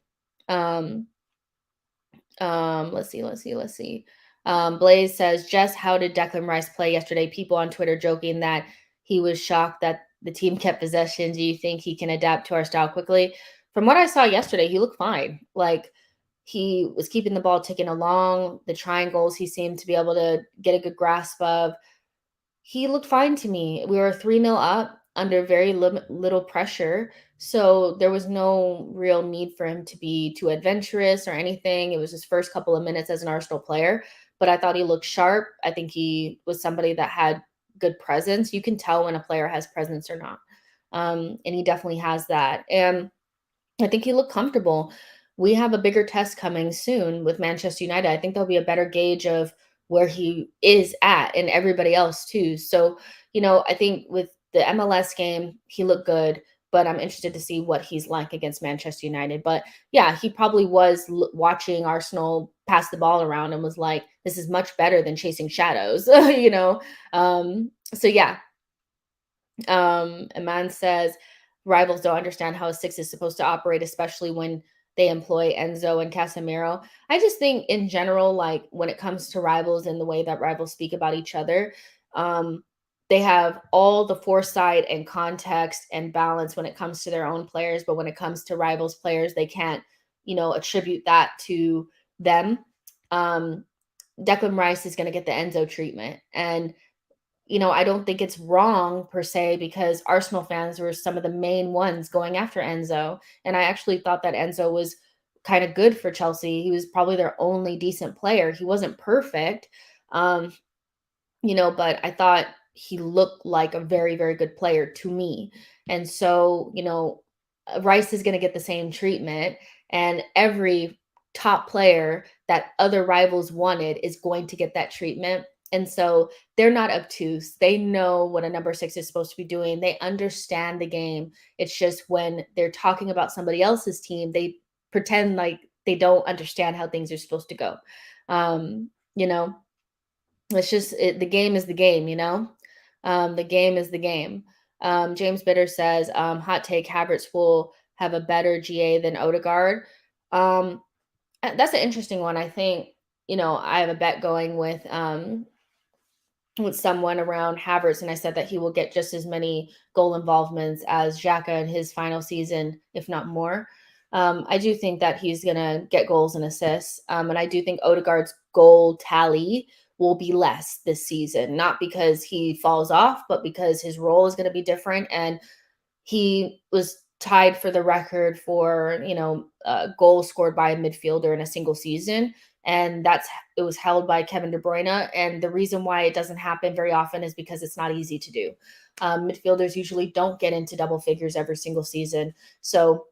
Let's see. Blaze says, Jess, how did Declan Rice play yesterday? People on Twitter joking that he was shocked that the team kept possession. Do you think he can adapt to our style quickly? From what I saw yesterday, he looked fine. Like, he was keeping the ball ticking along. The triangles he seemed to be able to get a good grasp of. He looked fine to me. We were 3-0 up under very little pressure. So there was no real need for him to be too adventurous or anything. It was his first couple of minutes as an Arsenal player. But I thought he looked sharp. I think he was somebody that had good presence. You can tell when a player has presence or not. And he definitely has that. And I think he looked comfortable. We have a bigger test coming soon with Manchester United. I think there'll be a better gauge of where he is at, and everybody else too. So, I think with the MLS game, he looked good, but I'm interested to see what he's like against Manchester United. But yeah, he probably was watching Arsenal pass the ball around and was like, this is much better than chasing shadows, So yeah, Aman says rivals don't understand how a six is supposed to operate, especially when they employ Enzo and Casemiro. I just think in general, like when it comes to rivals and the way that rivals speak about each other, um, they have all the foresight and context and balance when it comes to their own players, but when it comes to rivals players, they can't, attribute that to them. Um, Declan Rice is going to get the Enzo treatment, and I don't think it's wrong per se because Arsenal fans were some of the main ones going after Enzo. And I actually thought that Enzo was kind of good for Chelsea. He was probably their only decent player. He wasn't perfect, um, but I thought he looked like a very, very good player to me. And so, Rice is going to get the same treatment. And every top player that other rivals wanted is going to get that treatment. And so they're not obtuse. They know what a number six is supposed to be doing. They understand the game. It's just when they're talking about somebody else's team, they pretend like they don't understand how things are supposed to go. Um, you know, it's just the game is the game. The game is the game. James Bitter says, hot take, Havertz will have a better GA than Odegaard. Um, that's an interesting one. I think, I have a bet going with someone around Havertz, and I said that he will get just as many goal involvements as Xhaka in his final season, if not more. I do think that he's going to get goals and assists, and I do think Odegaard's goal tally will be less this season, not because he falls off, but because his role is going to be different, and he was tied for the record for goals scored by a midfielder in a single season, and it was held by Kevin De Bruyne. And the reason why it doesn't happen very often is because it's not easy to do. Midfielders usually don't get into double figures every single season. So,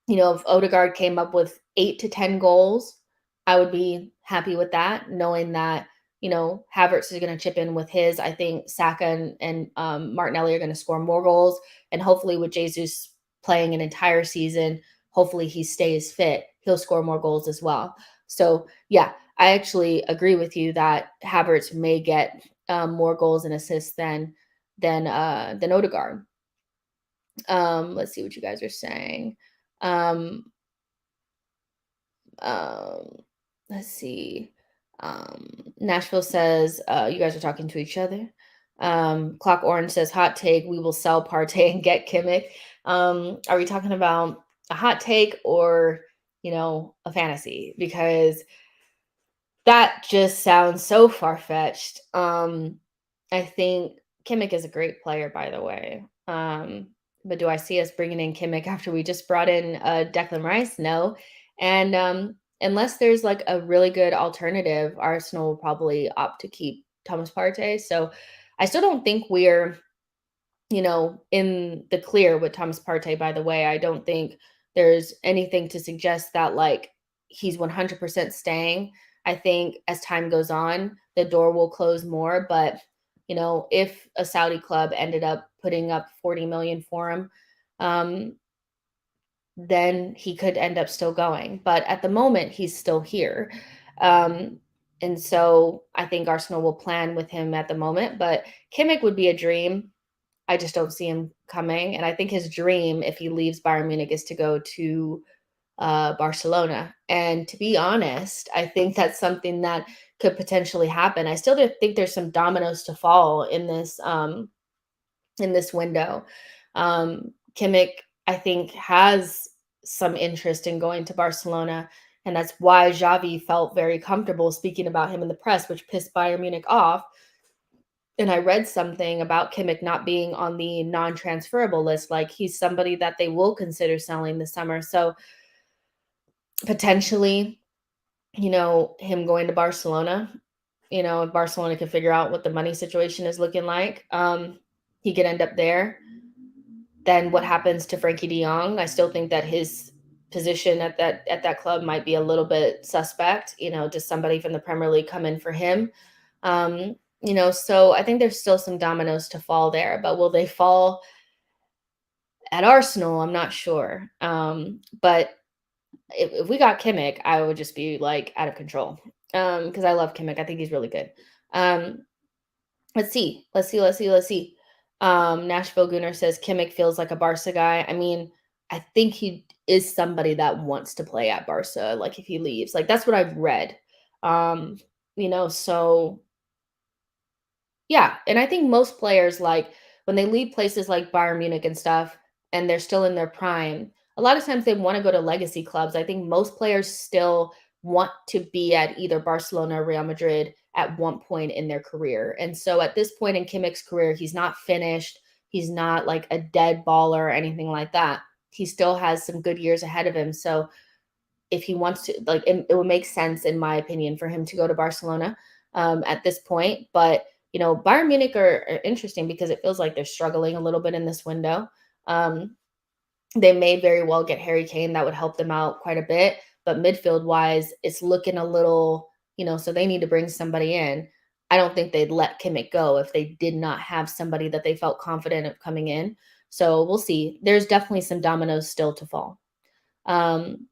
if Odegaard came up with 8 to 10 goals, I would be happy with that, knowing that Havertz is going to chip in with his. I think Saka and Martinelli are going to score more goals, and hopefully with Jesus playing an entire season, hopefully he stays fit. He'll score more goals as well. So yeah, I actually agree with you that Havertz may get more goals and assists than Odegaard. Let's see what you guys are saying. Um, um, let's see. Nashville says, you guys are talking to each other. Clock Orange says, hot take, we will sell Partey and get Kimmich. Are we talking about a hot take or, a fantasy? Because that just sounds so far-fetched. I think Kimmich is a great player, by the way. But do I see us bringing in Kimmich after we just brought in Declan Rice? No. And unless there's like a really good alternative, Arsenal will probably opt to keep Thomas Partey. So I still don't think we're, in the clear with Thomas Partey, by the way. I don't think there's anything to suggest that like he's 100% staying. I think as time goes on, the door will close more. But, if a Saudi club ended up putting up 40 million for him, then he could end up still going. But at the moment, he's still here. Um, and so I think Arsenal will plan with him at the moment. But Kimmich would be a dream. I just don't see him coming. And I think his dream, if he leaves Bayern Munich, is to go to Barcelona. And to be honest, I think that's something that could potentially happen. I still think there's some dominoes to fall in this window. Kimmich, I think, has some interest in going to Barcelona. And that's why Xavi felt very comfortable speaking about him in the press, which pissed Bayern Munich off. And I read something about Kimmich not being on the non-transferable list. Like he's somebody that they will consider selling this summer. So potentially, him going to Barcelona, if Barcelona can figure out what the money situation is looking like, he could end up there. Then what happens to Frankie de Jong? I still think that his position at that club might be a little bit suspect. Does somebody from the Premier League come in for him? So I think there's still some dominoes to fall there, but will they fall at Arsenal? I'm not sure. But if we got Kimmich, I would just be like out of control. Because I love Kimmich. I think he's really good. Um, let's see. Let's see. Nashville Gooner says Kimmich feels like a Barca guy. I mean, I think he is somebody that wants to play at Barca, like if he leaves. Like that's what I've read. Um, so yeah, and I think most players, like, when they leave places like Bayern Munich and stuff, and they're still in their prime, a lot of times they wanna go to legacy clubs. I think most players still want to be at either Barcelona or Real Madrid at one point in their career, and so at this point in Kimmich's career, he's not finished, he's not, like, a dead baller or anything like that. He still has some good years ahead of him, so if he wants to, like, it would make sense, in my opinion, for him to go to Barcelona at this point. But Bayern Munich are interesting because it feels like they're struggling a little bit in this window. Um, they may very well get Harry Kane. That would help them out quite a bit. But midfield wise, it's looking a little, so they need to bring somebody in. I don't think they'd let Kimmich go if they did not have somebody that they felt confident of coming in. So we'll see. There's definitely some dominoes still to fall. Um,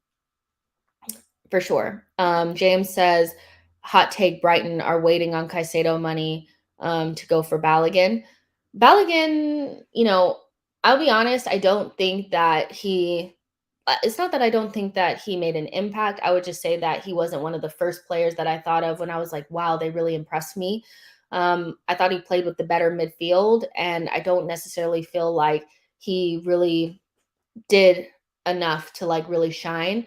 for sure. James says, hot take, Brighton are waiting on Caicedo money to go for Balogun. Balogun, I'll be honest, I don't think that it's not that I don't think that he made an impact. I would just say that he wasn't one of the first players that I thought of when I was like, wow, they really impressed me. I thought he played with the better midfield, and I don't necessarily feel like he really did enough to like really shine.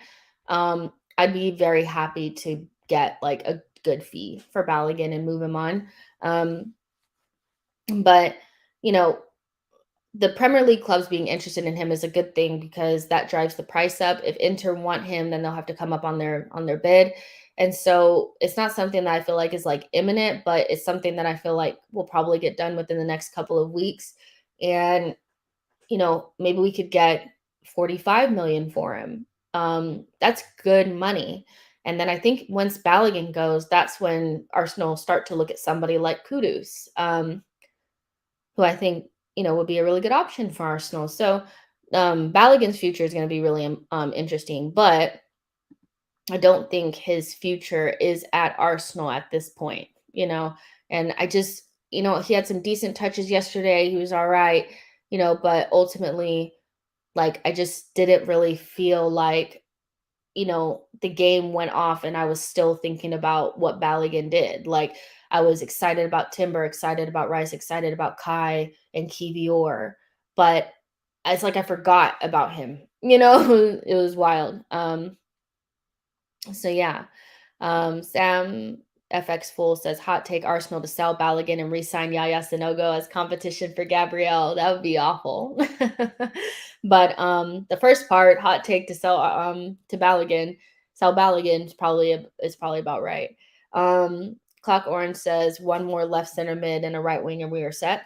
I'd be very happy to get like a good fee for Balogun and move him on. Um, but you know, the Premier League clubs being interested in him is a good thing because that drives the price up. If Inter want him, then they'll have to come up on their bid. And so it's not something that I feel like is like imminent, but it's something that I feel like will probably get done within the next couple of weeks. And maybe we could get 45 million for him. That's good money. And then I think once Balogun goes, that's when Arsenal start to look at somebody like Kudus, who I think, would be a really good option for Arsenal. So Balogun's future is going to be really interesting, but I don't think his future is at Arsenal at this point, and I just, he had some decent touches yesterday. He was all right, but ultimately, like, I just didn't really feel like, the game went off and I was still thinking about what Balogun did. Like, I was excited about Timber, excited about Rice, excited about Kai and Kiwior, but it's like I forgot about him. It was wild. So yeah. Sam FX Fool says hot take Arsenal to sell Balogun and re-sign Yaya Sanogo as competition for Gabriel. That would be awful. But the first part, hot take to sell Balogun is probably about right. Clock Orange says one more left center mid and a right winger, we are set.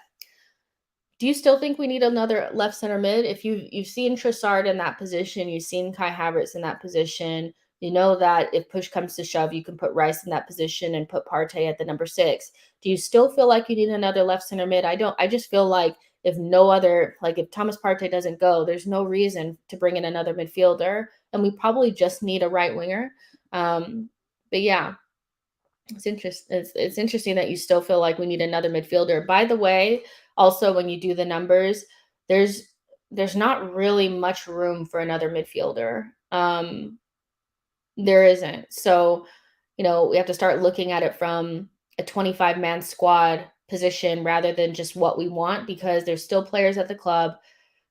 Do you still think we need another left center mid? If you've seen Trossard in that position, you've seen Kai Havertz in that position, you know that if push comes to shove, you can put Rice in that position and put Partey at the number 6. Do you still feel like you need another left center mid? I don't. I just feel like if no other, like if Thomas Partey doesn't go, there's no reason to bring in another midfielder, and we probably just need a right winger. But yeah, it's interesting that you still feel like we need another midfielder. By the way, also when you do the numbers, there's there's not really much room for another midfielder. There isn't. So, we have to start looking at it from a 25-man squad position rather than just what we want, because there's still players at the club.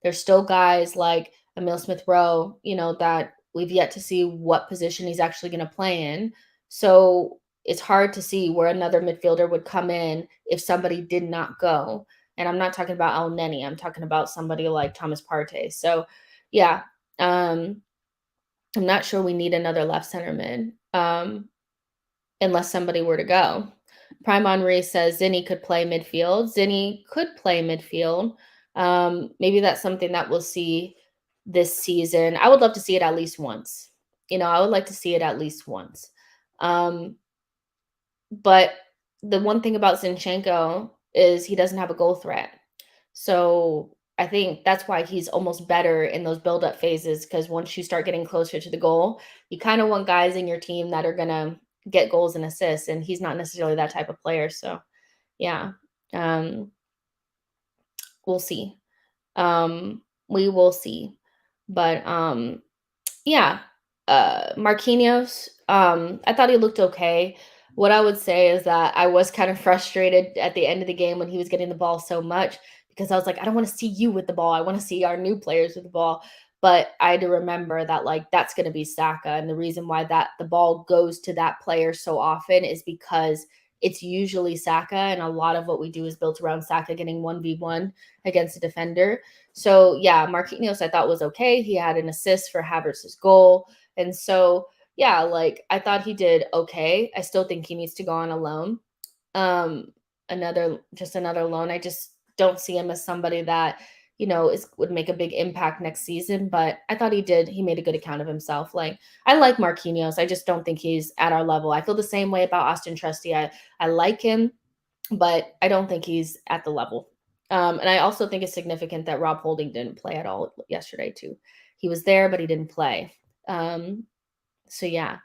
There's still guys like Emile Smith Rowe, that we've yet to see what position he's actually going to play in. So it's hard to see where another midfielder would come in if somebody did not go. And I'm not talking about El Neni. I'm talking about somebody like Thomas Partey. So yeah, I'm not sure we need another left center mid, unless somebody were to go. Prime Henri says Zinni could play midfield. Zinni could play midfield. Maybe that's something that we'll see this season. I would love to see it at least once. I would like to see it at least once. But the one thing about Zinchenko is he doesn't have a goal threat. So I think that's why he's almost better in those build-up phases, because once you start getting closer to the goal, you kind of want guys in your team that are gonna get goals and assists, and he's not necessarily that type of player. So yeah, um, we'll see. We will see. But yeah, Marquinhos, I thought he looked okay. What I would say is that I was kind of frustrated at the end of the game when he was getting the ball so much, because I was like, I don't want to see you with the ball. I want to see our new players with the ball. But I had to remember that like that's going to be Saka, and the reason why that the ball goes to that player so often is because it's usually Saka, and a lot of what we do is built around Saka getting 1v1 against a defender. So yeah, Marquinhos I thought was okay. He had an assist for Havertz's goal. And so yeah, like I thought he did okay. I still think he needs to go on a loan. Um another loan. I just don't see him as somebody that, is would make a big impact next season, but I thought he made a good account of himself. Like I like Marquinhos. I just don't think he's at our level. I feel the same way about Austin Trusty. I like him, but I don't think he's at the level. And I also think it's significant that Rob Holding didn't play at all yesterday too. He was there, but he didn't play. So yeah.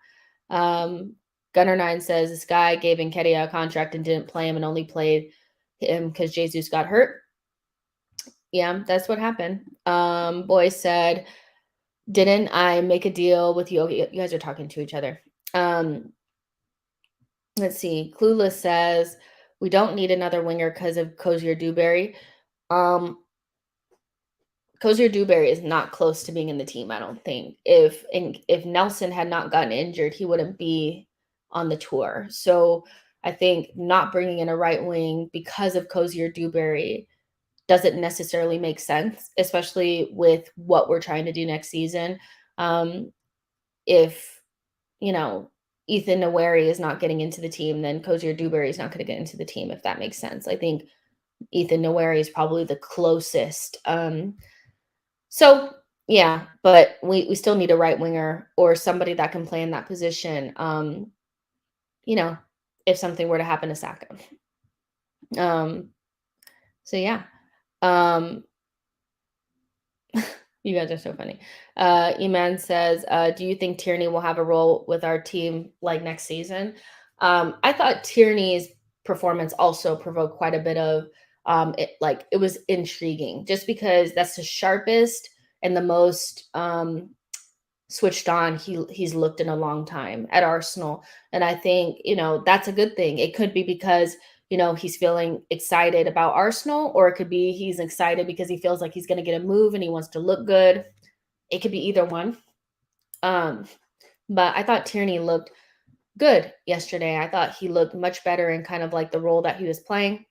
Um, Gunner9 says this guy gave Nketiah a contract and didn't play him and only played him because Jesus got hurt. Yeah, that's what happened. Boy said, didn't I make a deal with you? Okay, you guys are talking to each other. Let's see. Clueless says, we don't need another winger because of Cozier Dewberry. Cozier Dewberry is not close to being in the team, I don't think. If Nelson had not gotten injured, he wouldn't be on the tour. So I think not bringing in a right wing because of Cozier Dewberry doesn't necessarily make sense, especially with what we're trying to do next season. If, Ethan Nweri is not getting into the team, then Cozier Dewberry is not going to get into the team, if that makes sense. I think Ethan Nweri is probably the closest. So yeah, but we still need a right winger or somebody that can play in that position. You know, if something were to happen to Saka. So yeah. You guys are so funny. Iman says, do you think Tierney will have a role with our team like next season? I thought Tierney's performance also provoked quite a bit of it was intriguing just because that's the sharpest and the most switched on he's looked in a long time at Arsenal. And I think, that's a good thing. It could be because, he's feeling excited about Arsenal, or it could be he's excited because he feels like he's going to get a move and he wants to look good. It could be either one. But I thought Tierney looked good yesterday. I thought he looked much better in kind of like the role that he was playing.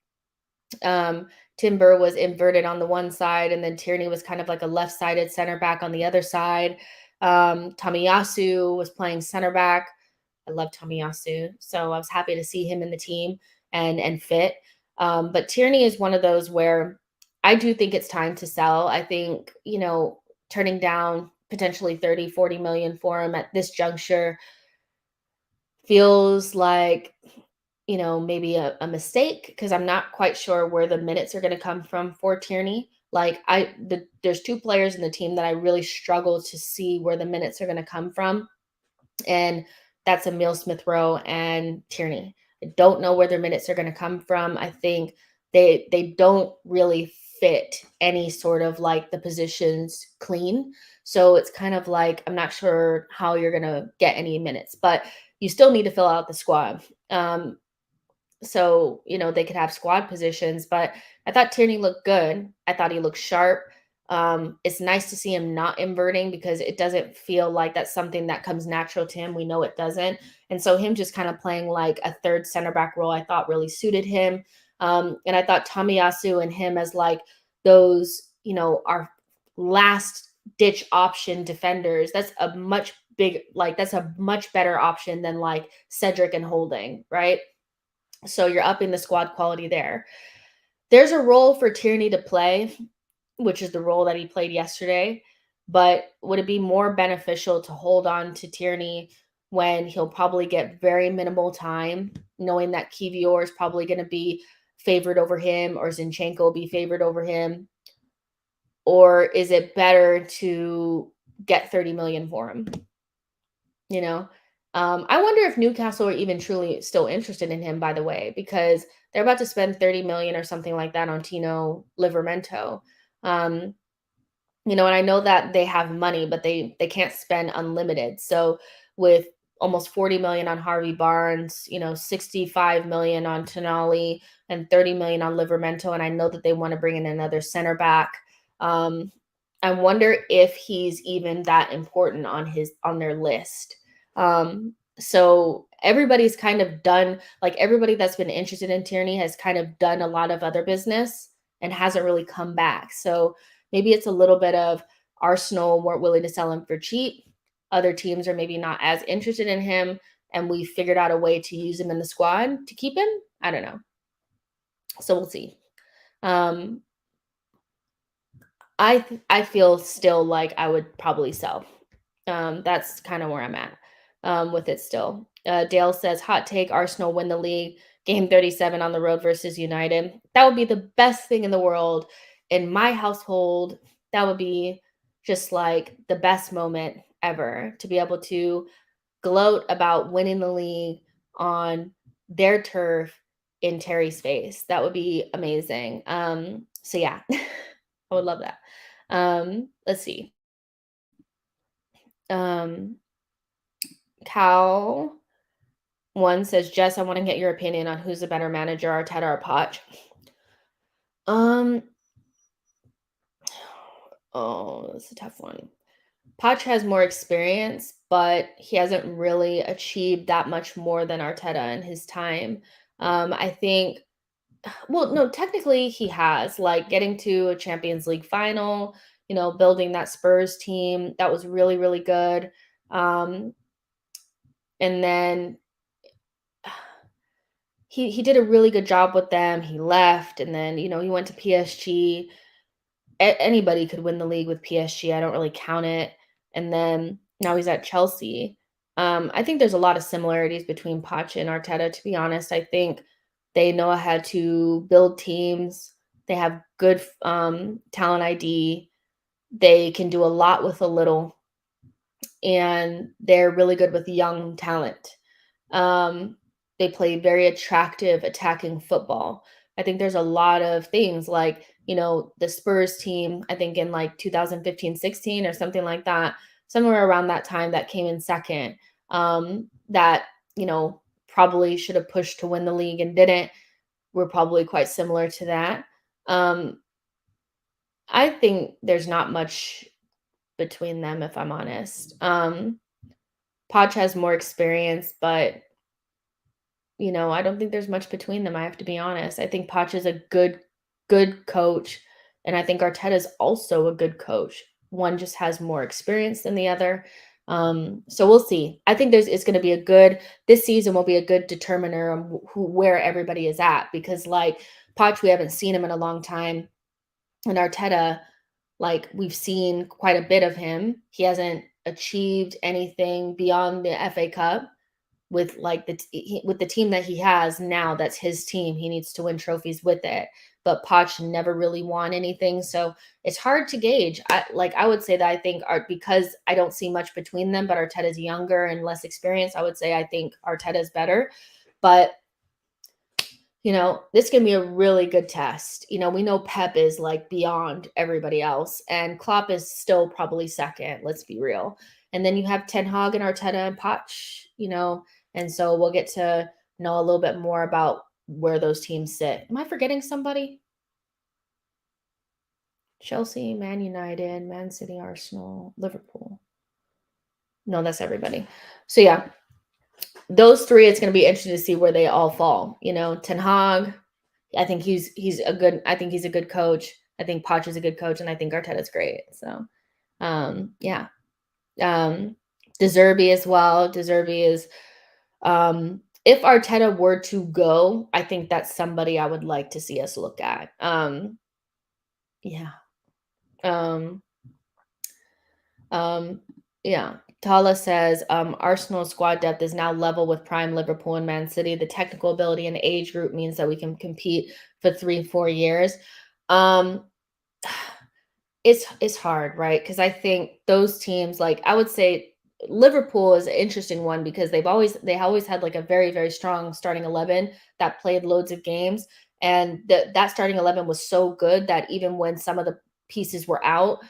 Timber was inverted on the one side, and then Tierney was kind of like a left-sided center back on the other side. Tomiyasu was playing center back. I love Tomiyasu, so I was happy to see him in the team and fit. But Tierney is one of those where I do think it's time to sell. I think, turning down potentially 30, 40 million for him at this juncture feels like, maybe a mistake, because I'm not quite sure where the minutes are going to come from for Tierney. Like there's two players in the team that I really struggle to see where the minutes are going to come from. And that's Emile Smith Rowe and Tierney. I don't know where their minutes are going to come from. I think they don't really fit any sort of like the positions clean. So it's kind of like, I'm not sure how you're going to get any minutes, but you still need to fill out the squad. So, they could have squad positions, but I thought Tierney looked good. I thought he looked sharp. It's nice to see him not inverting, because it doesn't feel like that's something that comes natural to him. We know it doesn't. And so him just kind of playing like a third center back role, I thought really suited him. And I thought Tomiyasu and him as like those, our last ditch option defenders. That's a much better option than like Cedric and Holding, right? So you're upping the squad quality there. There's a role for Tierney to play, which is the role that he played yesterday. But would it be more beneficial to hold on to Tierney when he'll probably get very minimal time knowing that Kiwior is probably going to be favored over him, or Zinchenko will be favored over him? Or is it better to get 30 million for him? You know, I wonder if Newcastle are even truly still interested in him, by the way, because they're about to spend 30 million or something like that on Tino Livramento. Um, and I know that they have money, but they can't spend unlimited. So with almost 40 million on Harvey Barnes, 65 million on Tonali and 30 million on Livramento, and I know that they want to bring in another center back. I wonder if he's even that important on their list. So everybody's kind of done, like everybody that's been interested in Tierney has kind of done a lot of other business and hasn't really come back. So maybe it's a little bit of Arsenal weren't willing to sell him for cheap. Other teams are maybe not as interested in him, and we figured out a way to use him in the squad to keep him. I don't know. So we'll see. I feel still like I would probably sell. That's kind of where I'm at with it still. Dale says, hot take, Arsenal win the league. Game 37 on the road versus United. That would be the best thing in the world. In my household, that would be just like the best moment ever, to be able to gloat about winning the league on their turf in Terry's face. That would be amazing. So yeah, I would love that. Let's see. Cal one says, Jess, I want to get your opinion on who's a better manager, Arteta or Poch. Oh, that's a tough one. Poch has more experience, but he hasn't really achieved that much more than Arteta in his time. I think, well, no, technically he has, like getting to a Champions League final, building that Spurs team. That was really, really good. And then he did a really good job with them. He left, and then, he went to PSG. Anybody could win the league with PSG. I don't really count it. And then now he's at Chelsea. I think there's a lot of similarities between Poch and Arteta, to be honest. I think they know how to build teams. They have good talent ID. They can do a lot with a little, and they're really good with young talent. They play very attractive attacking football. I think there's a lot of things like, the Spurs team, I think in like 2015-16 or something like that, somewhere around that time, that came in second, that, probably should have pushed to win the league and didn't. We're probably quite similar to that. I think there's not much between them, if I'm honest. Podge has more experience, but I don't think there's much between them. I have to be honest. I think Poch is a good coach, and I think Arteta is also a good coach. One just has more experience than the other. So we'll see. I think it's going to be this season will be a good determiner of where everybody is at, because like Poch, we haven't seen him in a long time, and Arteta, like we've seen quite a bit of him. He hasn't achieved anything beyond the FA Cup with like with the team that he has now. That's his team. He needs to win trophies with it. But Poch never really won anything, so it's hard to gauge. I would say that I think because I don't see much between them, but Arteta's younger and less experienced. I would say I think Arteta's better, but this can be a really good test. We know Pep is like beyond everybody else, and Klopp is still probably second. Let's be real. And then you have Ten Hag and Arteta and Poch, and so we'll get to know a little bit more about where those teams sit. Am I forgetting somebody? Chelsea, Man United, Man City, Arsenal, Liverpool. No, that's everybody. So yeah, those three, it's going to be interesting to see where they all fall. Ten Hag, I think he's a good coach. I think Poch is a good coach, and I think Arteta's great. So, yeah. De Zerbi as well. De Zerbi is, if Arteta were to go, I think that's somebody I would like to see us look at. Yeah. Yeah. Tala says Arsenal's squad depth is now level with prime Liverpool and Man City. The technical ability and age group means that we can compete for 3-4 years. Um, it's hard, right? Because I think those teams, like I would say Liverpool is an interesting one because they always had like a very, very strong starting 11 that played loads of games. And that starting 11 was so good that even when some of the pieces were out,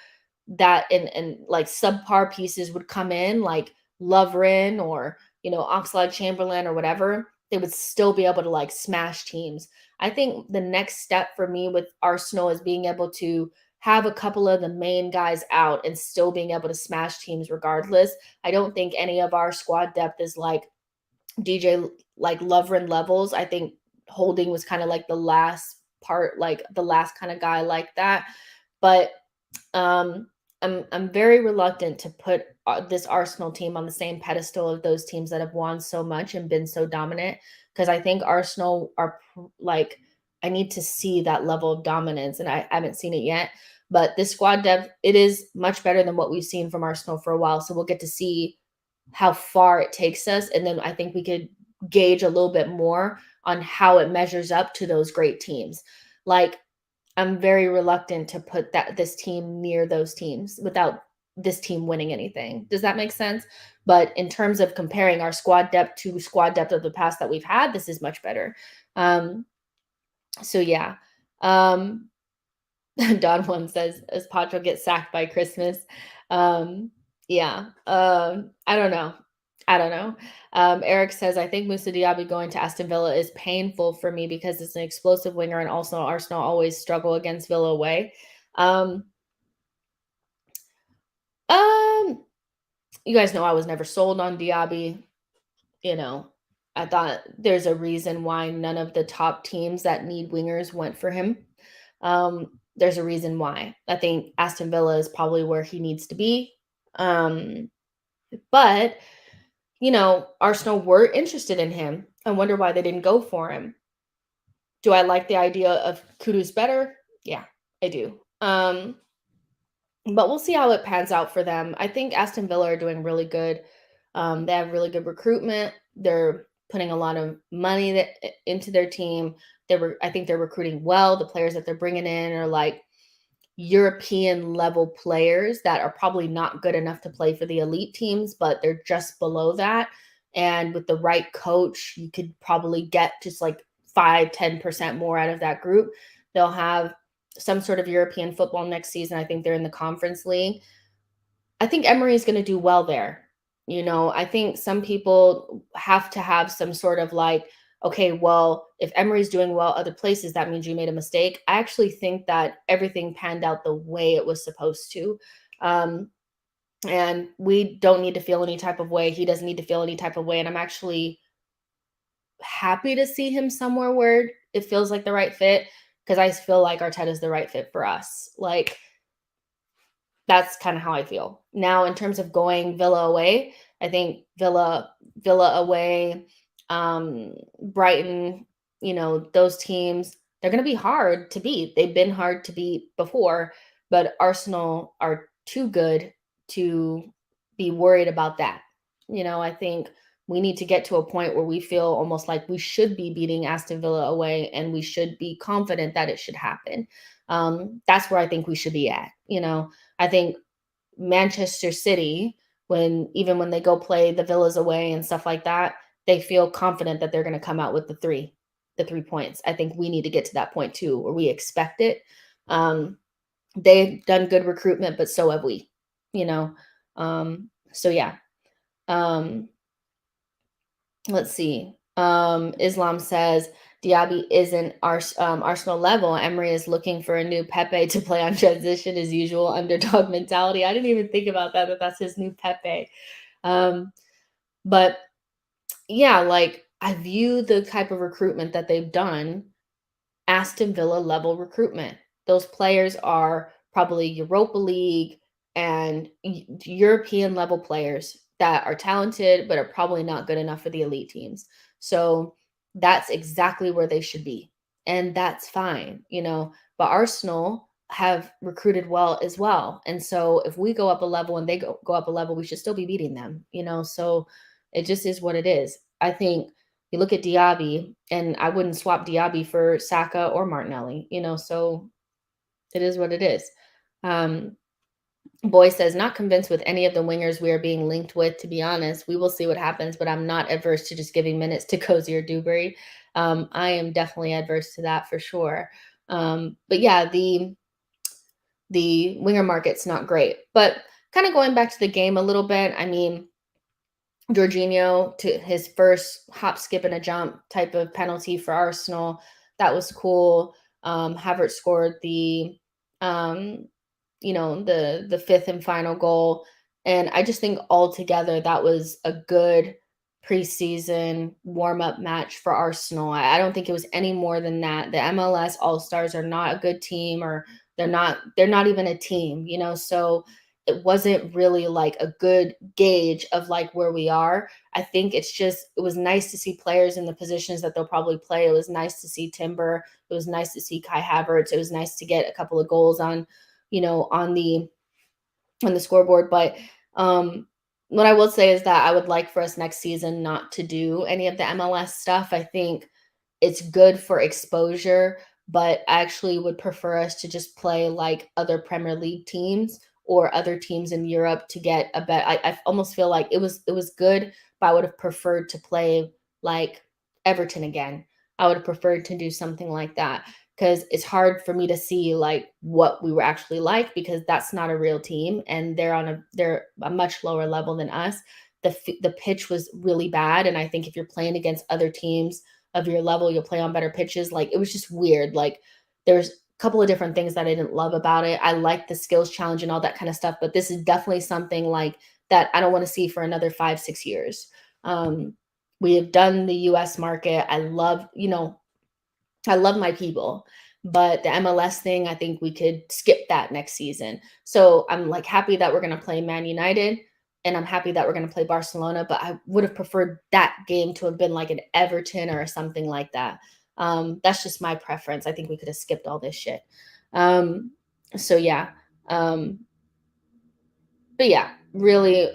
that and like subpar pieces would come in, like Lovren or Oxlade Chamberlain or whatever, they would still be able to like smash teams. I think the next step for me with Arsenal is being able to have a couple of the main guys out and still being able to smash teams regardless. I don't think any of our squad depth is like DJ like Lovren levels. I think Holding was kind of like the last part, like the last kind of guy like that. But um, I'm very reluctant to put this Arsenal team on the same pedestal of those teams that have won so much and been so dominant, because I think Arsenal are like, I need to see that level of dominance and I haven't seen it yet. But this squad depth, it is much better than what we've seen from Arsenal for a while. So we'll get to see how far it takes us. And then I think we could gauge a little bit more on how it measures up to those great teams. Like I'm very reluctant to put this team near those teams without this team winning anything. Does that make sense? But in terms of comparing our squad depth to squad depth of the past that we've had, this is much better. So yeah. Um, Don one says, "As Pacho gets sacked by Christmas." Yeah. I don't know. I don't know. Eric says, "I think Musa Diaby going to Aston Villa is painful for me because it's an explosive winger, and also Arsenal always struggle against Villa away." Um, um, you guys know I was never sold on Diaby. You know, I thought there's a reason why none of the top teams that need wingers went for him. There's a reason why. I think Aston Villa is probably where he needs to be. But Arsenal were interested in him. I wonder why they didn't go for him. Do I like the idea of Kudus better? Yeah, I do. But we'll see how it pans out for them. I think Aston Villa are doing really good. They have really good recruitment. They're putting a lot of money into their team. I think they're recruiting well. The players that they're bringing in are like European level players that are probably not good enough to play for the elite teams, but they're just below that. And with the right coach, you could probably get just like 5-10% more out of that group. They'll have some sort of European football next season. I think they're in the Conference League. I think Emery is going to do well there. I think some people have to have some sort of like, okay, well, if Emery's doing well other places, that means you made a mistake. I actually think that everything panned out the way it was supposed to. And we don't need to feel any type of way. He doesn't need to feel any type of way. And I'm actually happy to see him somewhere where it feels like the right fit, because I feel like Arteta is the right fit for us. Like, that's kind of how I feel. Now, in terms of going Villa away, I think Villa away, Brighton, those teams, they're going to be hard to beat. They've been hard to beat before, but Arsenal are too good to be worried about that. I think we need to get to a point where we feel almost like we should be beating Aston Villa away and we should be confident that it should happen. That's where I think we should be at. I think Manchester City, even when they go play the Villas away and stuff like that, they feel confident that they're going to come out with the 3 points. I think we need to get to that point too, where we expect it. They've done good recruitment, but so have we, you know? So yeah. Let's see. Islam says Diaby isn't Arsenal level. Emery is looking for a new Pepe to play on transition as usual, underdog mentality. I didn't even think about that that's his new Pepe. But yeah, like I view the type of recruitment that they've done, Aston Villa level recruitment. Those players are probably Europa League and European level players that are talented, but are probably not good enough for the elite teams. So that's exactly where they should be. And that's fine. But Arsenal, have recruited well as well. And so if we go up a level and they go up a level, we should still be beating them, So it just is what it is. I think you look at Diaby, and I wouldn't swap Diaby for Saka or Martinelli, so it is what it is. Boy says, not convinced with any of the wingers we are being linked with, to be honest. We will see what happens, but I'm not adverse to just giving minutes to Cozy or Dewberry. I am definitely adverse to that for sure. But yeah, the winger market's not great. But kind of going back to the game a little bit, I mean, Jorginho to his first hop, skip, and a jump type of penalty for Arsenal. That was cool. Havertz scored the the fifth and final goal. And I just think altogether that was a good preseason warm-up match for Arsenal. I don't think it was any more than that. The MLS All-Stars are not a good team, or they're not even a team, so it wasn't really like a good gauge of like where we are. I think it was nice to see players in the positions that they'll probably play. It was nice to see Timber. It was nice to see Kai Havertz. It was nice to get a couple of goals on the scoreboard. But what I will say is that I would like for us next season not to do any of the MLS stuff. I think it's good for exposure, but I actually would prefer us to just play like other Premier League teams or other teams in Europe to get a bet. I almost feel like it was good, but I would have preferred to play like Everton again. I would have preferred to do something like that, because it's hard for me to see like what we were actually like, because that's not a real team and they're a much lower level than us. The pitch was really bad, and I think if you're playing against other teams of your level, you'll play on better pitches. Like, it was just weird. Like, there's a couple of different things that I didn't love about it. I like the skills challenge and all that kind of stuff, but this is definitely something like that I don't want to see for another 5-6 years. We have done the US market. I love my people, but the MLS thing, I think we could skip that next season. So I'm like happy that we're going to play Man United, and I'm happy that we're going to play Barcelona, but I would have preferred that game to have been like an Everton or something like that. That's just my preference. I think we could have skipped all this shit. So yeah. But yeah, really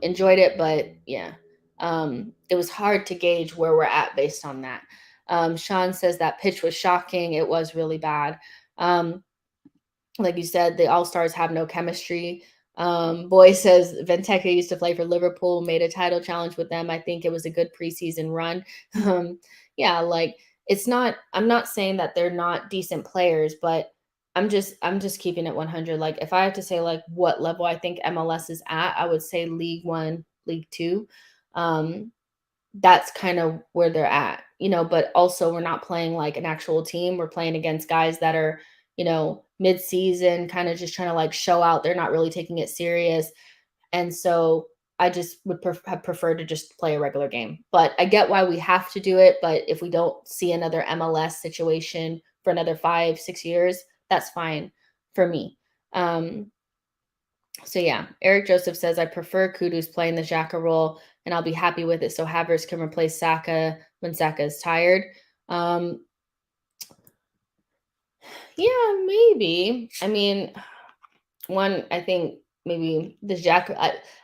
enjoyed it. But yeah, it was hard to gauge where we're at based on that. Sean says that pitch was shocking. It was really bad. Like you said, the All-Stars have no chemistry. Boy says Benteke used to play for Liverpool, made a title challenge with them. I think it was a good preseason run. Yeah, like I'm not saying that they're not decent players, but I'm just keeping it 100. Like, if I have to say like what level I think MLS is at, I would say League One, League Two. That's kind of where they're at, but also we're not playing like an actual team. We're playing against guys that are, mid-season, kind of just trying to like show out. They're not really taking it serious. And so I just would have preferred to just play a regular game. But I get why we have to do it. But if we don't see another MLS situation for another 5-6 years, that's fine for me. So yeah, Eric Joseph says, I prefer Kudus playing the Xhaka role, and I'll be happy with it so Havertz can replace Saka when Saka is tired. Yeah, maybe. I mean, I think maybe the Xhaka,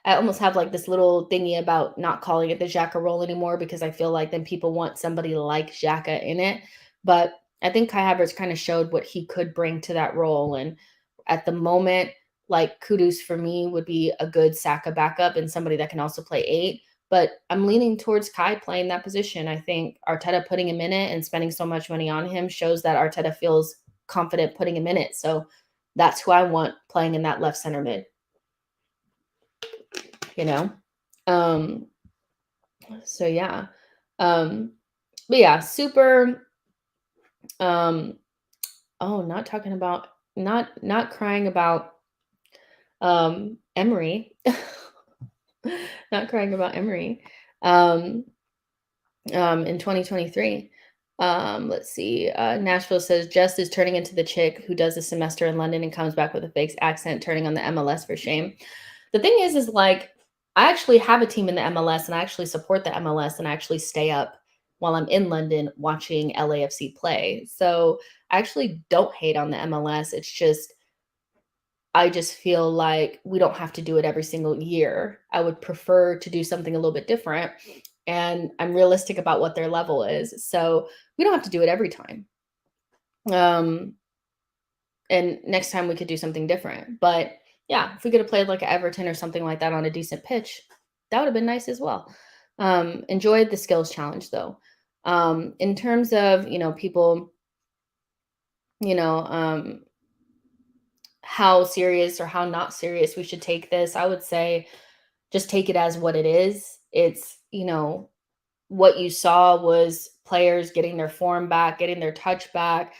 I almost have like this little thingy about not calling it the Xhaka role anymore, because I feel like then people want somebody like Xhaka in it. But I think Kai Havertz kind of showed what he could bring to that role. And at the moment, like, Kudus for me would be a good Saka backup and somebody that can also play 8. But I'm leaning towards Kai playing that position. I think Arteta putting him in it and spending so much money on him shows that Arteta feels confident putting him in it. So that's who I want playing in that left center mid. So yeah. But yeah, super not talking about not crying about Emery. Not crying about Emery. In 2023. Let's see. Nashville says Jess is turning into the chick who does a semester in London and comes back with a fake accent, turning on the MLS for shame. The thing is like, I actually have a team in the MLS, and I actually support the MLS, and I actually stay up while I'm in London watching LAFC play. So I actually don't hate on the MLS. It's just I just feel like we don't have to do it every single year. I would prefer to do something a little bit different, and I'm realistic about what their level is. So we don't have to do it every time. Um, and next time we could do something different. But yeah, if we could have played like Everton or something like that on a decent pitch, that would have been nice as well. Enjoyed the skills challenge though. In terms of, people, you know, um, how serious or how not serious we should take this, I would say just take it as what it is. It's, what you saw was players getting their form back, getting their touch back.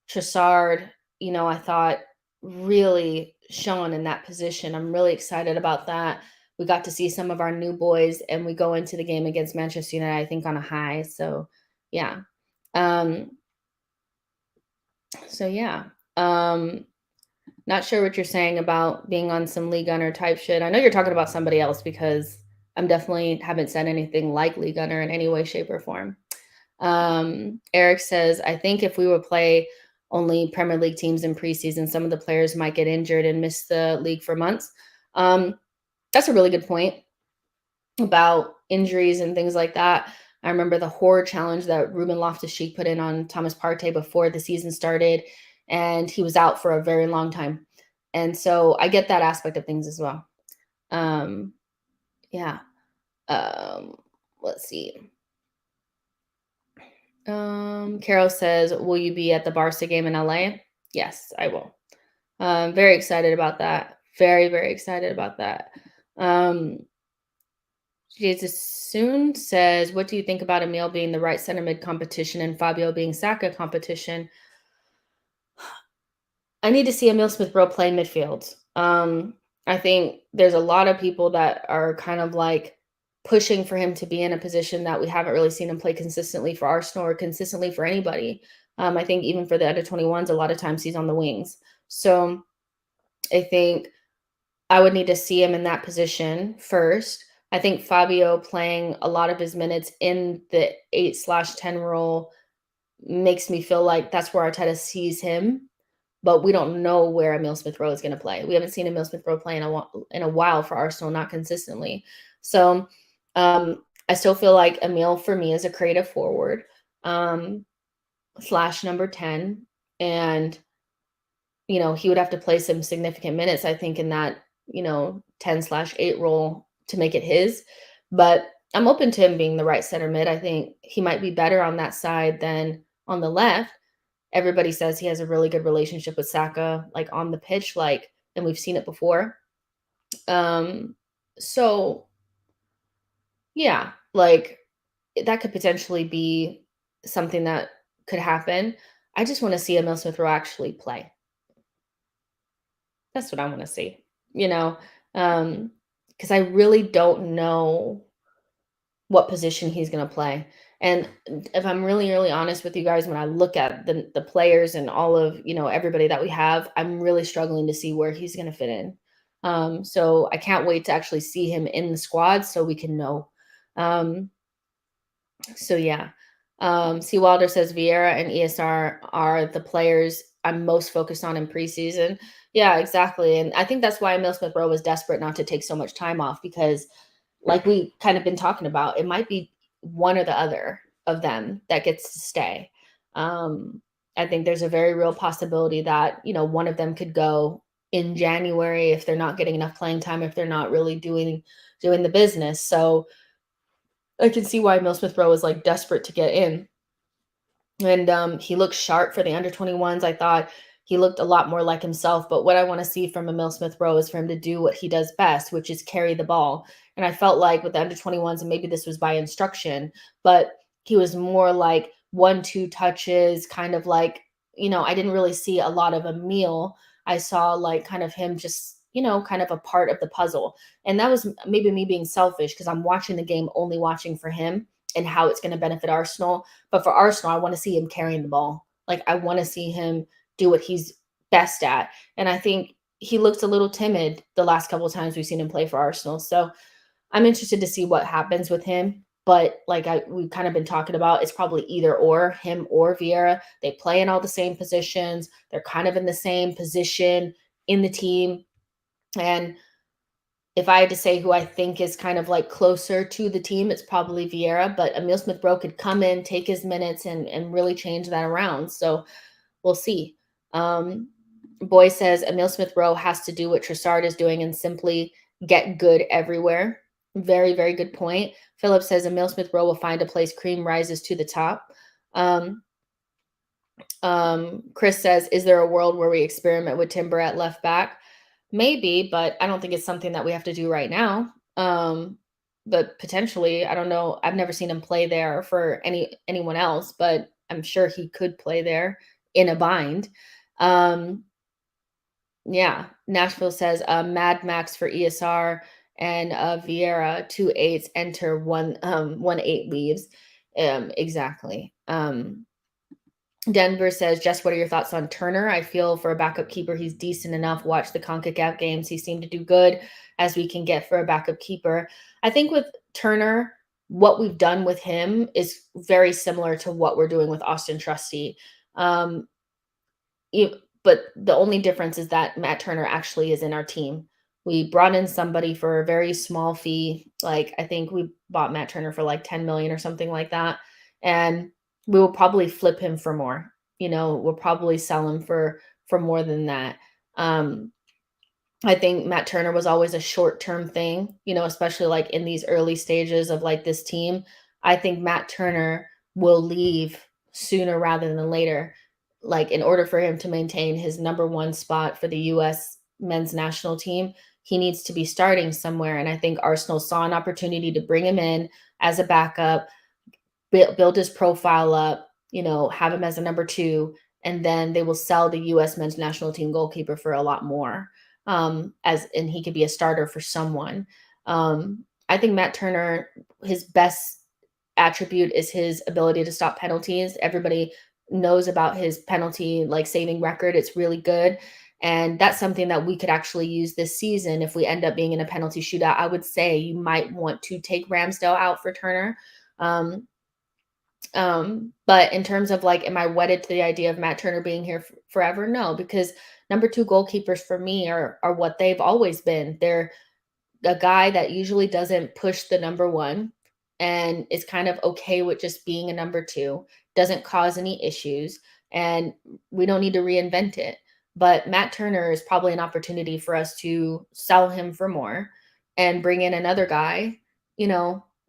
Trossard, I thought really shone in that position. I'm really excited about that. We got to see some of our new boys, and we go into the game against Manchester United, I think, on a high. So, yeah. Um, yeah. Um, Not sure what you're saying about being on some Lee Gunner type shit. I know you're talking about somebody else because I'm definitely haven't said anything like Lee Gunner in any way, shape, or form. Eric says, I think if we would play only Premier League teams in preseason, some of the players might get injured and miss the league for months. That's a really good point about injuries and things like that. I remember the horror challenge that Ruben Loftus-Cheek put in on Thomas Partey before the season started, and he was out for a very long time. And so I get that aspect of things as well. Yeah. Let's see. Carol says, will you be at the Barca game in LA? Yes, I will. Very excited about that. Very, very excited about that. Jesus Soon says, what do you think about Emile being the right center mid competition and Fabio being Saka competition? I need to see Emile Smith Rowe play midfield. I think there's a lot of people that are kind of like pushing for him to be in a position that we haven't really seen him play consistently for Arsenal or consistently for anybody. I think even for the under 21s, a lot of times he's on the wings. So I think I would need to see him in that position first. I think Fabio playing a lot of his minutes in the 8/10 role makes me feel like that's where Arteta sees him, but we don't know where Emile Smith Rowe is going to play. We haven't seen Emile Smith Rowe play in a while for Arsenal, not consistently. So I still feel like Emile for me is a creative forward slash number 10, and he would have to play some significant minutes, I think, in that 10/8 role to make it his. But I'm open to him being the right center mid. I think he might be better on that side than on the left. Everybody says he has a really good relationship with Saka, like on the pitch, and we've seen it before. So yeah, that could potentially be something that could happen. I just want to see Emile Smith Rowe actually play. That's what I want to see, you know, because I really don't know what position he's going to play. And if I'm really, really honest with you guys, when I look at the players and all of everybody that we have, I'm really struggling to see where he's going to fit in. So I can't wait to actually see him in the squad so we can know. So yeah. C. Wilder says Vieira and ESR are the players I'm most focused on in preseason. Yeah, exactly. And I think that's why Emile Smith Rowe was desperate not to take so much time off, because like we kind of been talking about, it might be one or the other of them that gets to stay. I think there's a very real possibility that, one of them could go in January if they're not getting enough playing time, if they're not really doing the business. So I can see why Emile Smith Rowe is like desperate to get in. And he looked sharp for the under 21s. I thought he looked a lot more like himself. But what I want to see from Emile Smith Rowe is for him to do what he does best, which is carry the ball. And I felt like with the under 21s, and maybe this was by instruction, but he was more like 1-2 touches, kind of like, I didn't really see a lot of Emile. I saw like kind of him just, kind of a part of the puzzle. And that was maybe me being selfish because I'm watching the game only watching for him and how it's going to benefit Arsenal. But for Arsenal, I want to see him carrying the ball. Like, I want to see him do what he's best at. And I think he looked a little timid the last couple of times we've seen him play for Arsenal. So I'm interested to see what happens with him. But we've kind of been talking about, it's probably either or, him or Vieira. They play in all the same positions. They're kind of in the same position in the team. And if I had to say who I think is kind of like closer to the team, it's probably Vieira. But Emile Smith Rowe could come in, take his minutes, and really change that around. So we'll see. Boy says Emile Smith Rowe has to do what Trossard is doing and simply get good everywhere. Very, very good point. Philip says Emile Smith Rowe will find a place. Cream rises to the top. Chris says, is there a world where we experiment with Timber at left back? Maybe, but I don't think it's something that we have to do right now. But potentially, I don't know. I've never seen him play there for anyone else, but I'm sure he could play there in a bind. Yeah, Nashville says Mad Max for ESR and Vieira 2 8s enter 1 8 leaves. Exactly. Denver says, Jess, what are your thoughts on Turner? I feel for a backup keeper, he's decent enough. Watch the CONCACAF games. He seemed to do good as we can get for a backup keeper. I think with Turner, what we've done with him is very similar to what we're doing with Austin Trusty. But the only difference is that Matt Turner actually is in our team. We brought in somebody for a very small fee. Like, I think we bought Matt Turner for like 10 million or something like that. And we will probably flip him for more. We'll probably sell him for more than that. I think Matt Turner was always a short-term thing, especially like in these early stages of like this team. I think Matt Turner will leave sooner rather than later. Like, in order for him to maintain his number one spot for the US men's national team, he needs to be starting somewhere. And I think Arsenal saw an opportunity to bring him in as a backup, build his profile up, have him as a number 2, and then they will sell the US men's national team goalkeeper for a lot more. And he could be a starter for someone. I think Matt Turner, his best attribute is his ability to stop penalties. Everybody knows about his penalty saving record. It's really good. And that's something that we could actually use this season. If we end up being in a penalty shootout, I would say you might want to take Ramsdale out for Turner. But in terms of am I wedded to the idea of Matt Turner being here forever? No, because number 2 goalkeepers for me are what they've always been. They're a guy that usually doesn't push the number 1 and is kind of okay with just being a number 2, doesn't cause any issues, and we don't need to reinvent it. But Matt Turner is probably an opportunity for us to sell him for more and bring in another guy,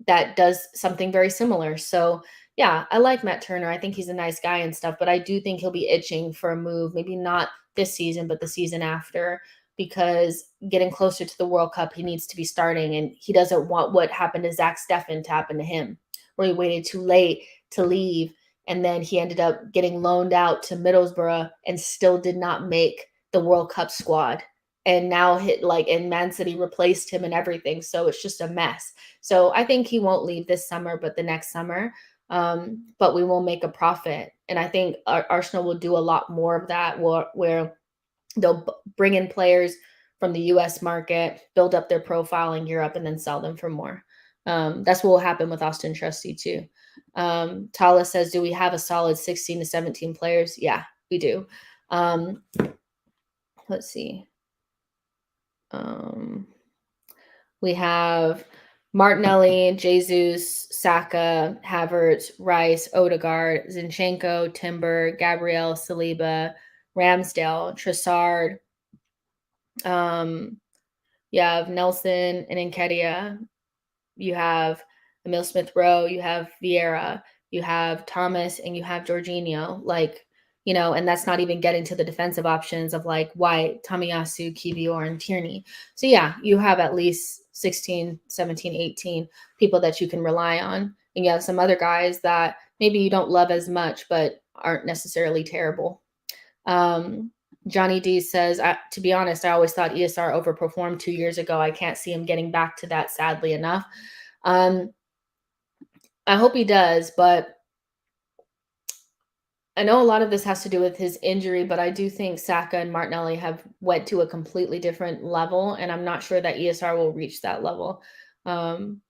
that does something very similar. So yeah, I like Matt Turner. I think he's a nice guy and stuff, but I do think he'll be itching for a move, maybe not this season, but the season after, because getting closer to the World Cup, he needs to be starting, and he doesn't want what happened to Zach Steffen to happen to him, where he waited too late to leave, and then he ended up getting loaned out to Middlesbrough and still did not make the World Cup squad. And now and Man City replaced him and everything. So it's just a mess. So I think he won't leave this summer, but the next summer. But we will make a profit. And I think Arsenal will do a lot more of that, where they'll bring in players from the US market, build up their profile in Europe, and then sell them for more. That's what will happen with Austin Trusty too. Tala says, do we have a solid 16 to 17 players? Yeah, we do. Let's see. We have Martinelli, Jesus, Saka, Havertz, Rice, Odegaard, Zinchenko, Timber, Gabriel, Saliba, Ramsdale, Trossard. You have Nelson and Nketiah. You have Emile Smith Rowe. You have Vieira. You have Thomas, and you have Jorginho. And that's not even getting to the defensive options of White, Tomiyasu, Kiwior, and Tierney. So yeah, you have at least 16, 17, 18 people that you can rely on. And you have some other guys that maybe you don't love as much, but aren't necessarily terrible. Johnny D says, to be honest, I always thought ESR overperformed 2 years ago. I can't see him getting back to that, sadly enough. I hope he does, but I know a lot of this has to do with his injury, but I do think Saka and Martinelli have went to a completely different level, and I'm not sure that ESR will reach that level. I'm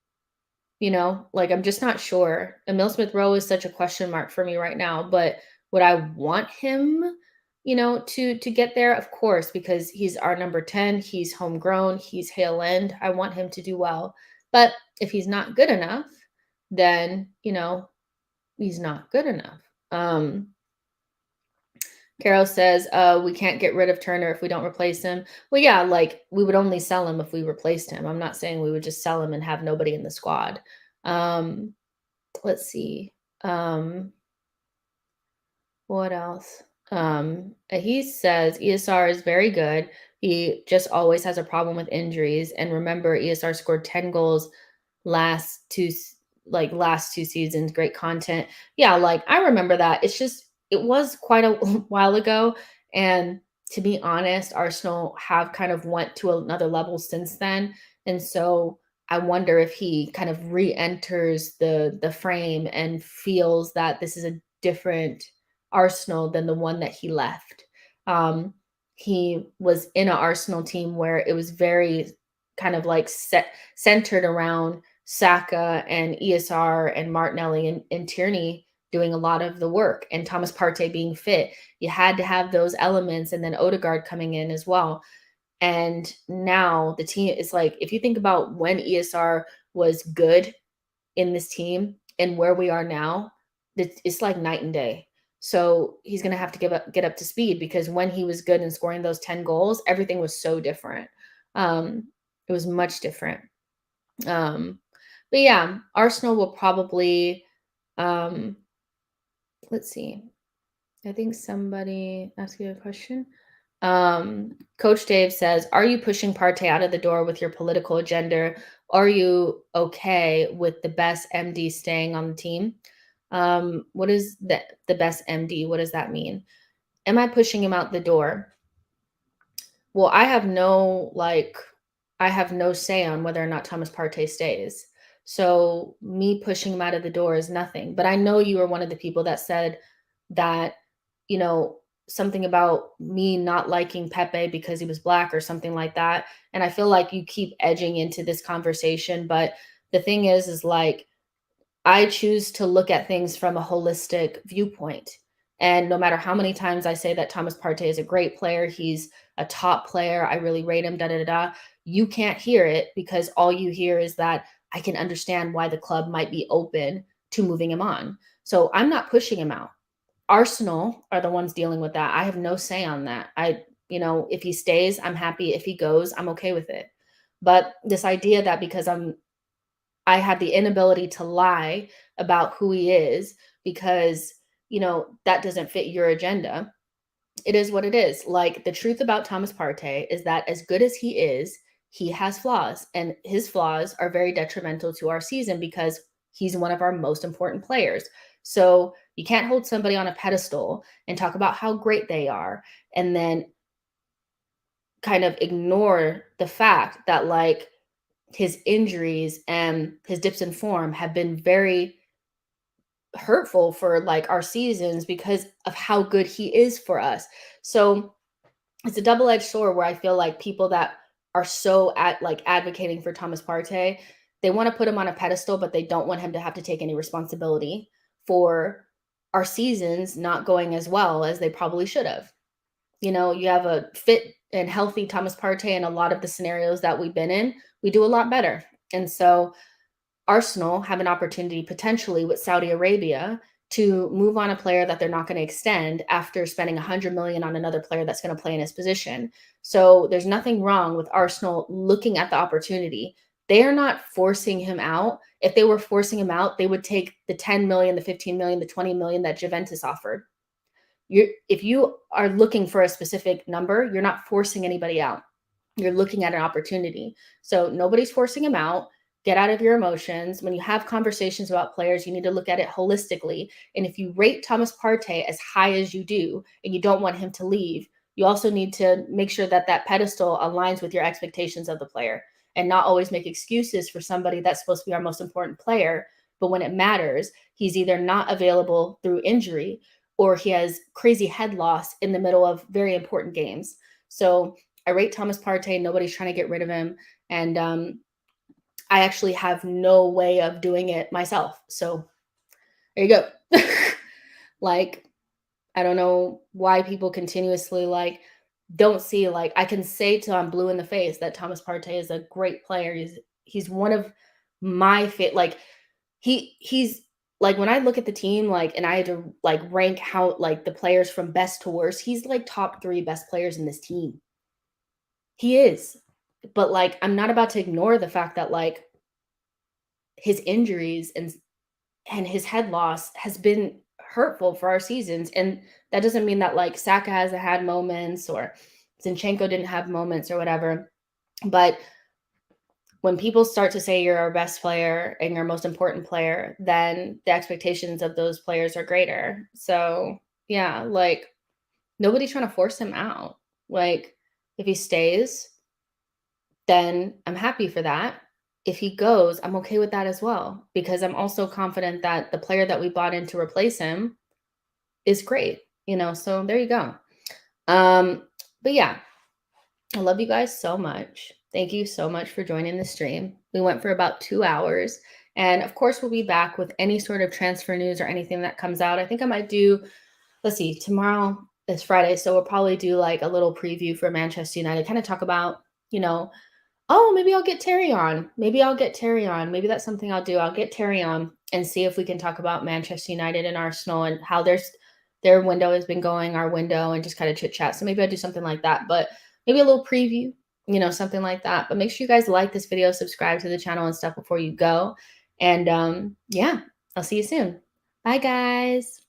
just not sure. Emile Smith Rowe is such a question mark for me right now, but would I want him? to get there, of course, because he's our number 10, he's homegrown, he's Hale End. I want him to do well. But if he's not good enough, then, he's not good enough. Carol says, we can't get rid of Turner if we don't replace him. Well, yeah, like we would only sell him if we replaced him. I'm not saying we would just sell him and have nobody in the squad. Let's see. What else? He says ESR is very good. He just always has a problem with injuries. And remember, ESR scored 10 goals last two seasons. Great content. Yeah, like I remember that. It's just it was quite a while ago. And to be honest, Arsenal have kind of went to another level since then. And so I wonder if he kind of re-enters the frame and feels that this is a different Arsenal than the one that he left. He was in an Arsenal team where it was very kind of like centered around Saka and ESR and Martinelli and Tierney doing a lot of the work, and Thomas Partey being fit. You had to have those elements, and then Odegaard coming in as well. And now the team is like, if you think about when ESR was good in this team and where we are now, it's like night and day. So he's going to have to get up to speed, because when he was good and scoring those 10 goals, everything was so different. It was much different. But yeah, Arsenal will probably, let's see. I think somebody asked you a question. Coach Dave says, are you pushing Partey out of the door with your political agenda? Are you okay with the best MD staying on the team? What is the best MD? What does that mean? Am I pushing him out the door? Well, I have no say on whether or not Thomas Partey stays. So me pushing him out of the door is nothing. But I know you were one of the people that said that, something about me not liking Pepe because he was black or something like that. And I feel like you keep edging into this conversation. But the thing is like, I choose to look at things from a holistic viewpoint. And no matter how many times I say that Thomas Partey is a great player, he's a top player, I really rate him, you can't hear it, because all you hear is that I can understand why the club might be open to moving him on. So I'm not pushing him out. Arsenal are the ones dealing with that. I have no say on that. If he stays, I'm happy. If he goes, I'm okay with it. But this idea that because I have the inability to lie about who he is because, that doesn't fit your agenda. It is what it is. Like, the truth about Thomas Partey is that as good as he is, he has flaws, and his flaws are very detrimental to our season because he's one of our most important players. So you can't hold somebody on a pedestal and talk about how great they are and then kind of ignore the fact that like his injuries and his dips in form have been very hurtful for like our seasons because of how good he is for us. So it's a double-edged sword where I feel like people that are so advocating for Thomas Partey, they want to put him on a pedestal, but they don't want him to have to take any responsibility for our seasons not going as well as they probably should have. You have a fit and healthy Thomas Partey, and a lot of the scenarios that we've been in, we do a lot better. And so Arsenal have an opportunity potentially with Saudi Arabia to move on a player that they're not going to extend after spending 100 million on another player that's going to play in his position. So there's nothing wrong with Arsenal looking at the opportunity. They are not forcing him out. If they were forcing him out, they would take the 10 million, the 15 million, the 20 million that Juventus offered. If you are looking for a specific number, you're not forcing anybody out. You're looking at an opportunity. So nobody's forcing him out. Get out of your emotions. When you have conversations about players, you need to look at it holistically. And if you rate Thomas Partey as high as you do, and you don't want him to leave, you also need to make sure that that pedestal aligns with your expectations of the player, and not always make excuses for somebody that's supposed to be our most important player. But when it matters, he's either not available through injury, or he has crazy head loss in the middle of very important games. So I rate Thomas Partey. Nobody's trying to get rid of him. And I actually have no way of doing it myself. So there you go. Like, I don't know why people continuously like don't see like I can say till I'm blue in the face that Thomas Partey is a great player. He's one of my fit like he's like when I look at the team like and I had to like rank how like the players from best to worst, he's like top 3 best players in this team. He is. But like I'm not about to ignore the fact that like his injuries and his head loss has been hurtful for our seasons. And that doesn't mean that like Saka hasn't had moments or Zinchenko didn't have moments or whatever. But when people start to say you're our best player and your most important player, then the expectations of those players are greater. So yeah, like nobody's trying to force him out. Like if he stays, then I'm happy for that. If he goes, I'm okay with that as well because I'm also confident that the player that we bought in to replace him is great, you know. So there you go. But yeah, I love you guys so much. Thank you so much for joining the stream. We went for about 2 hours. And of course, we'll be back with any sort of transfer news or anything that comes out. I think I might do, let's see, tomorrow is Friday. So we'll probably do like a little preview for Manchester United, kind of talk about, you know, oh, maybe I'll get Terry on. Maybe I'll get Terry on. Maybe that's something I'll do. I'll get Terry on and see if we can talk about Manchester United and Arsenal and how their window has been going, our window, and just kind of chit chat. So maybe I'll do something like that. But maybe a little preview, you know, something like that. But make sure you guys like this video, subscribe to the channel and stuff before you go. And yeah, I'll see you soon. Bye, guys.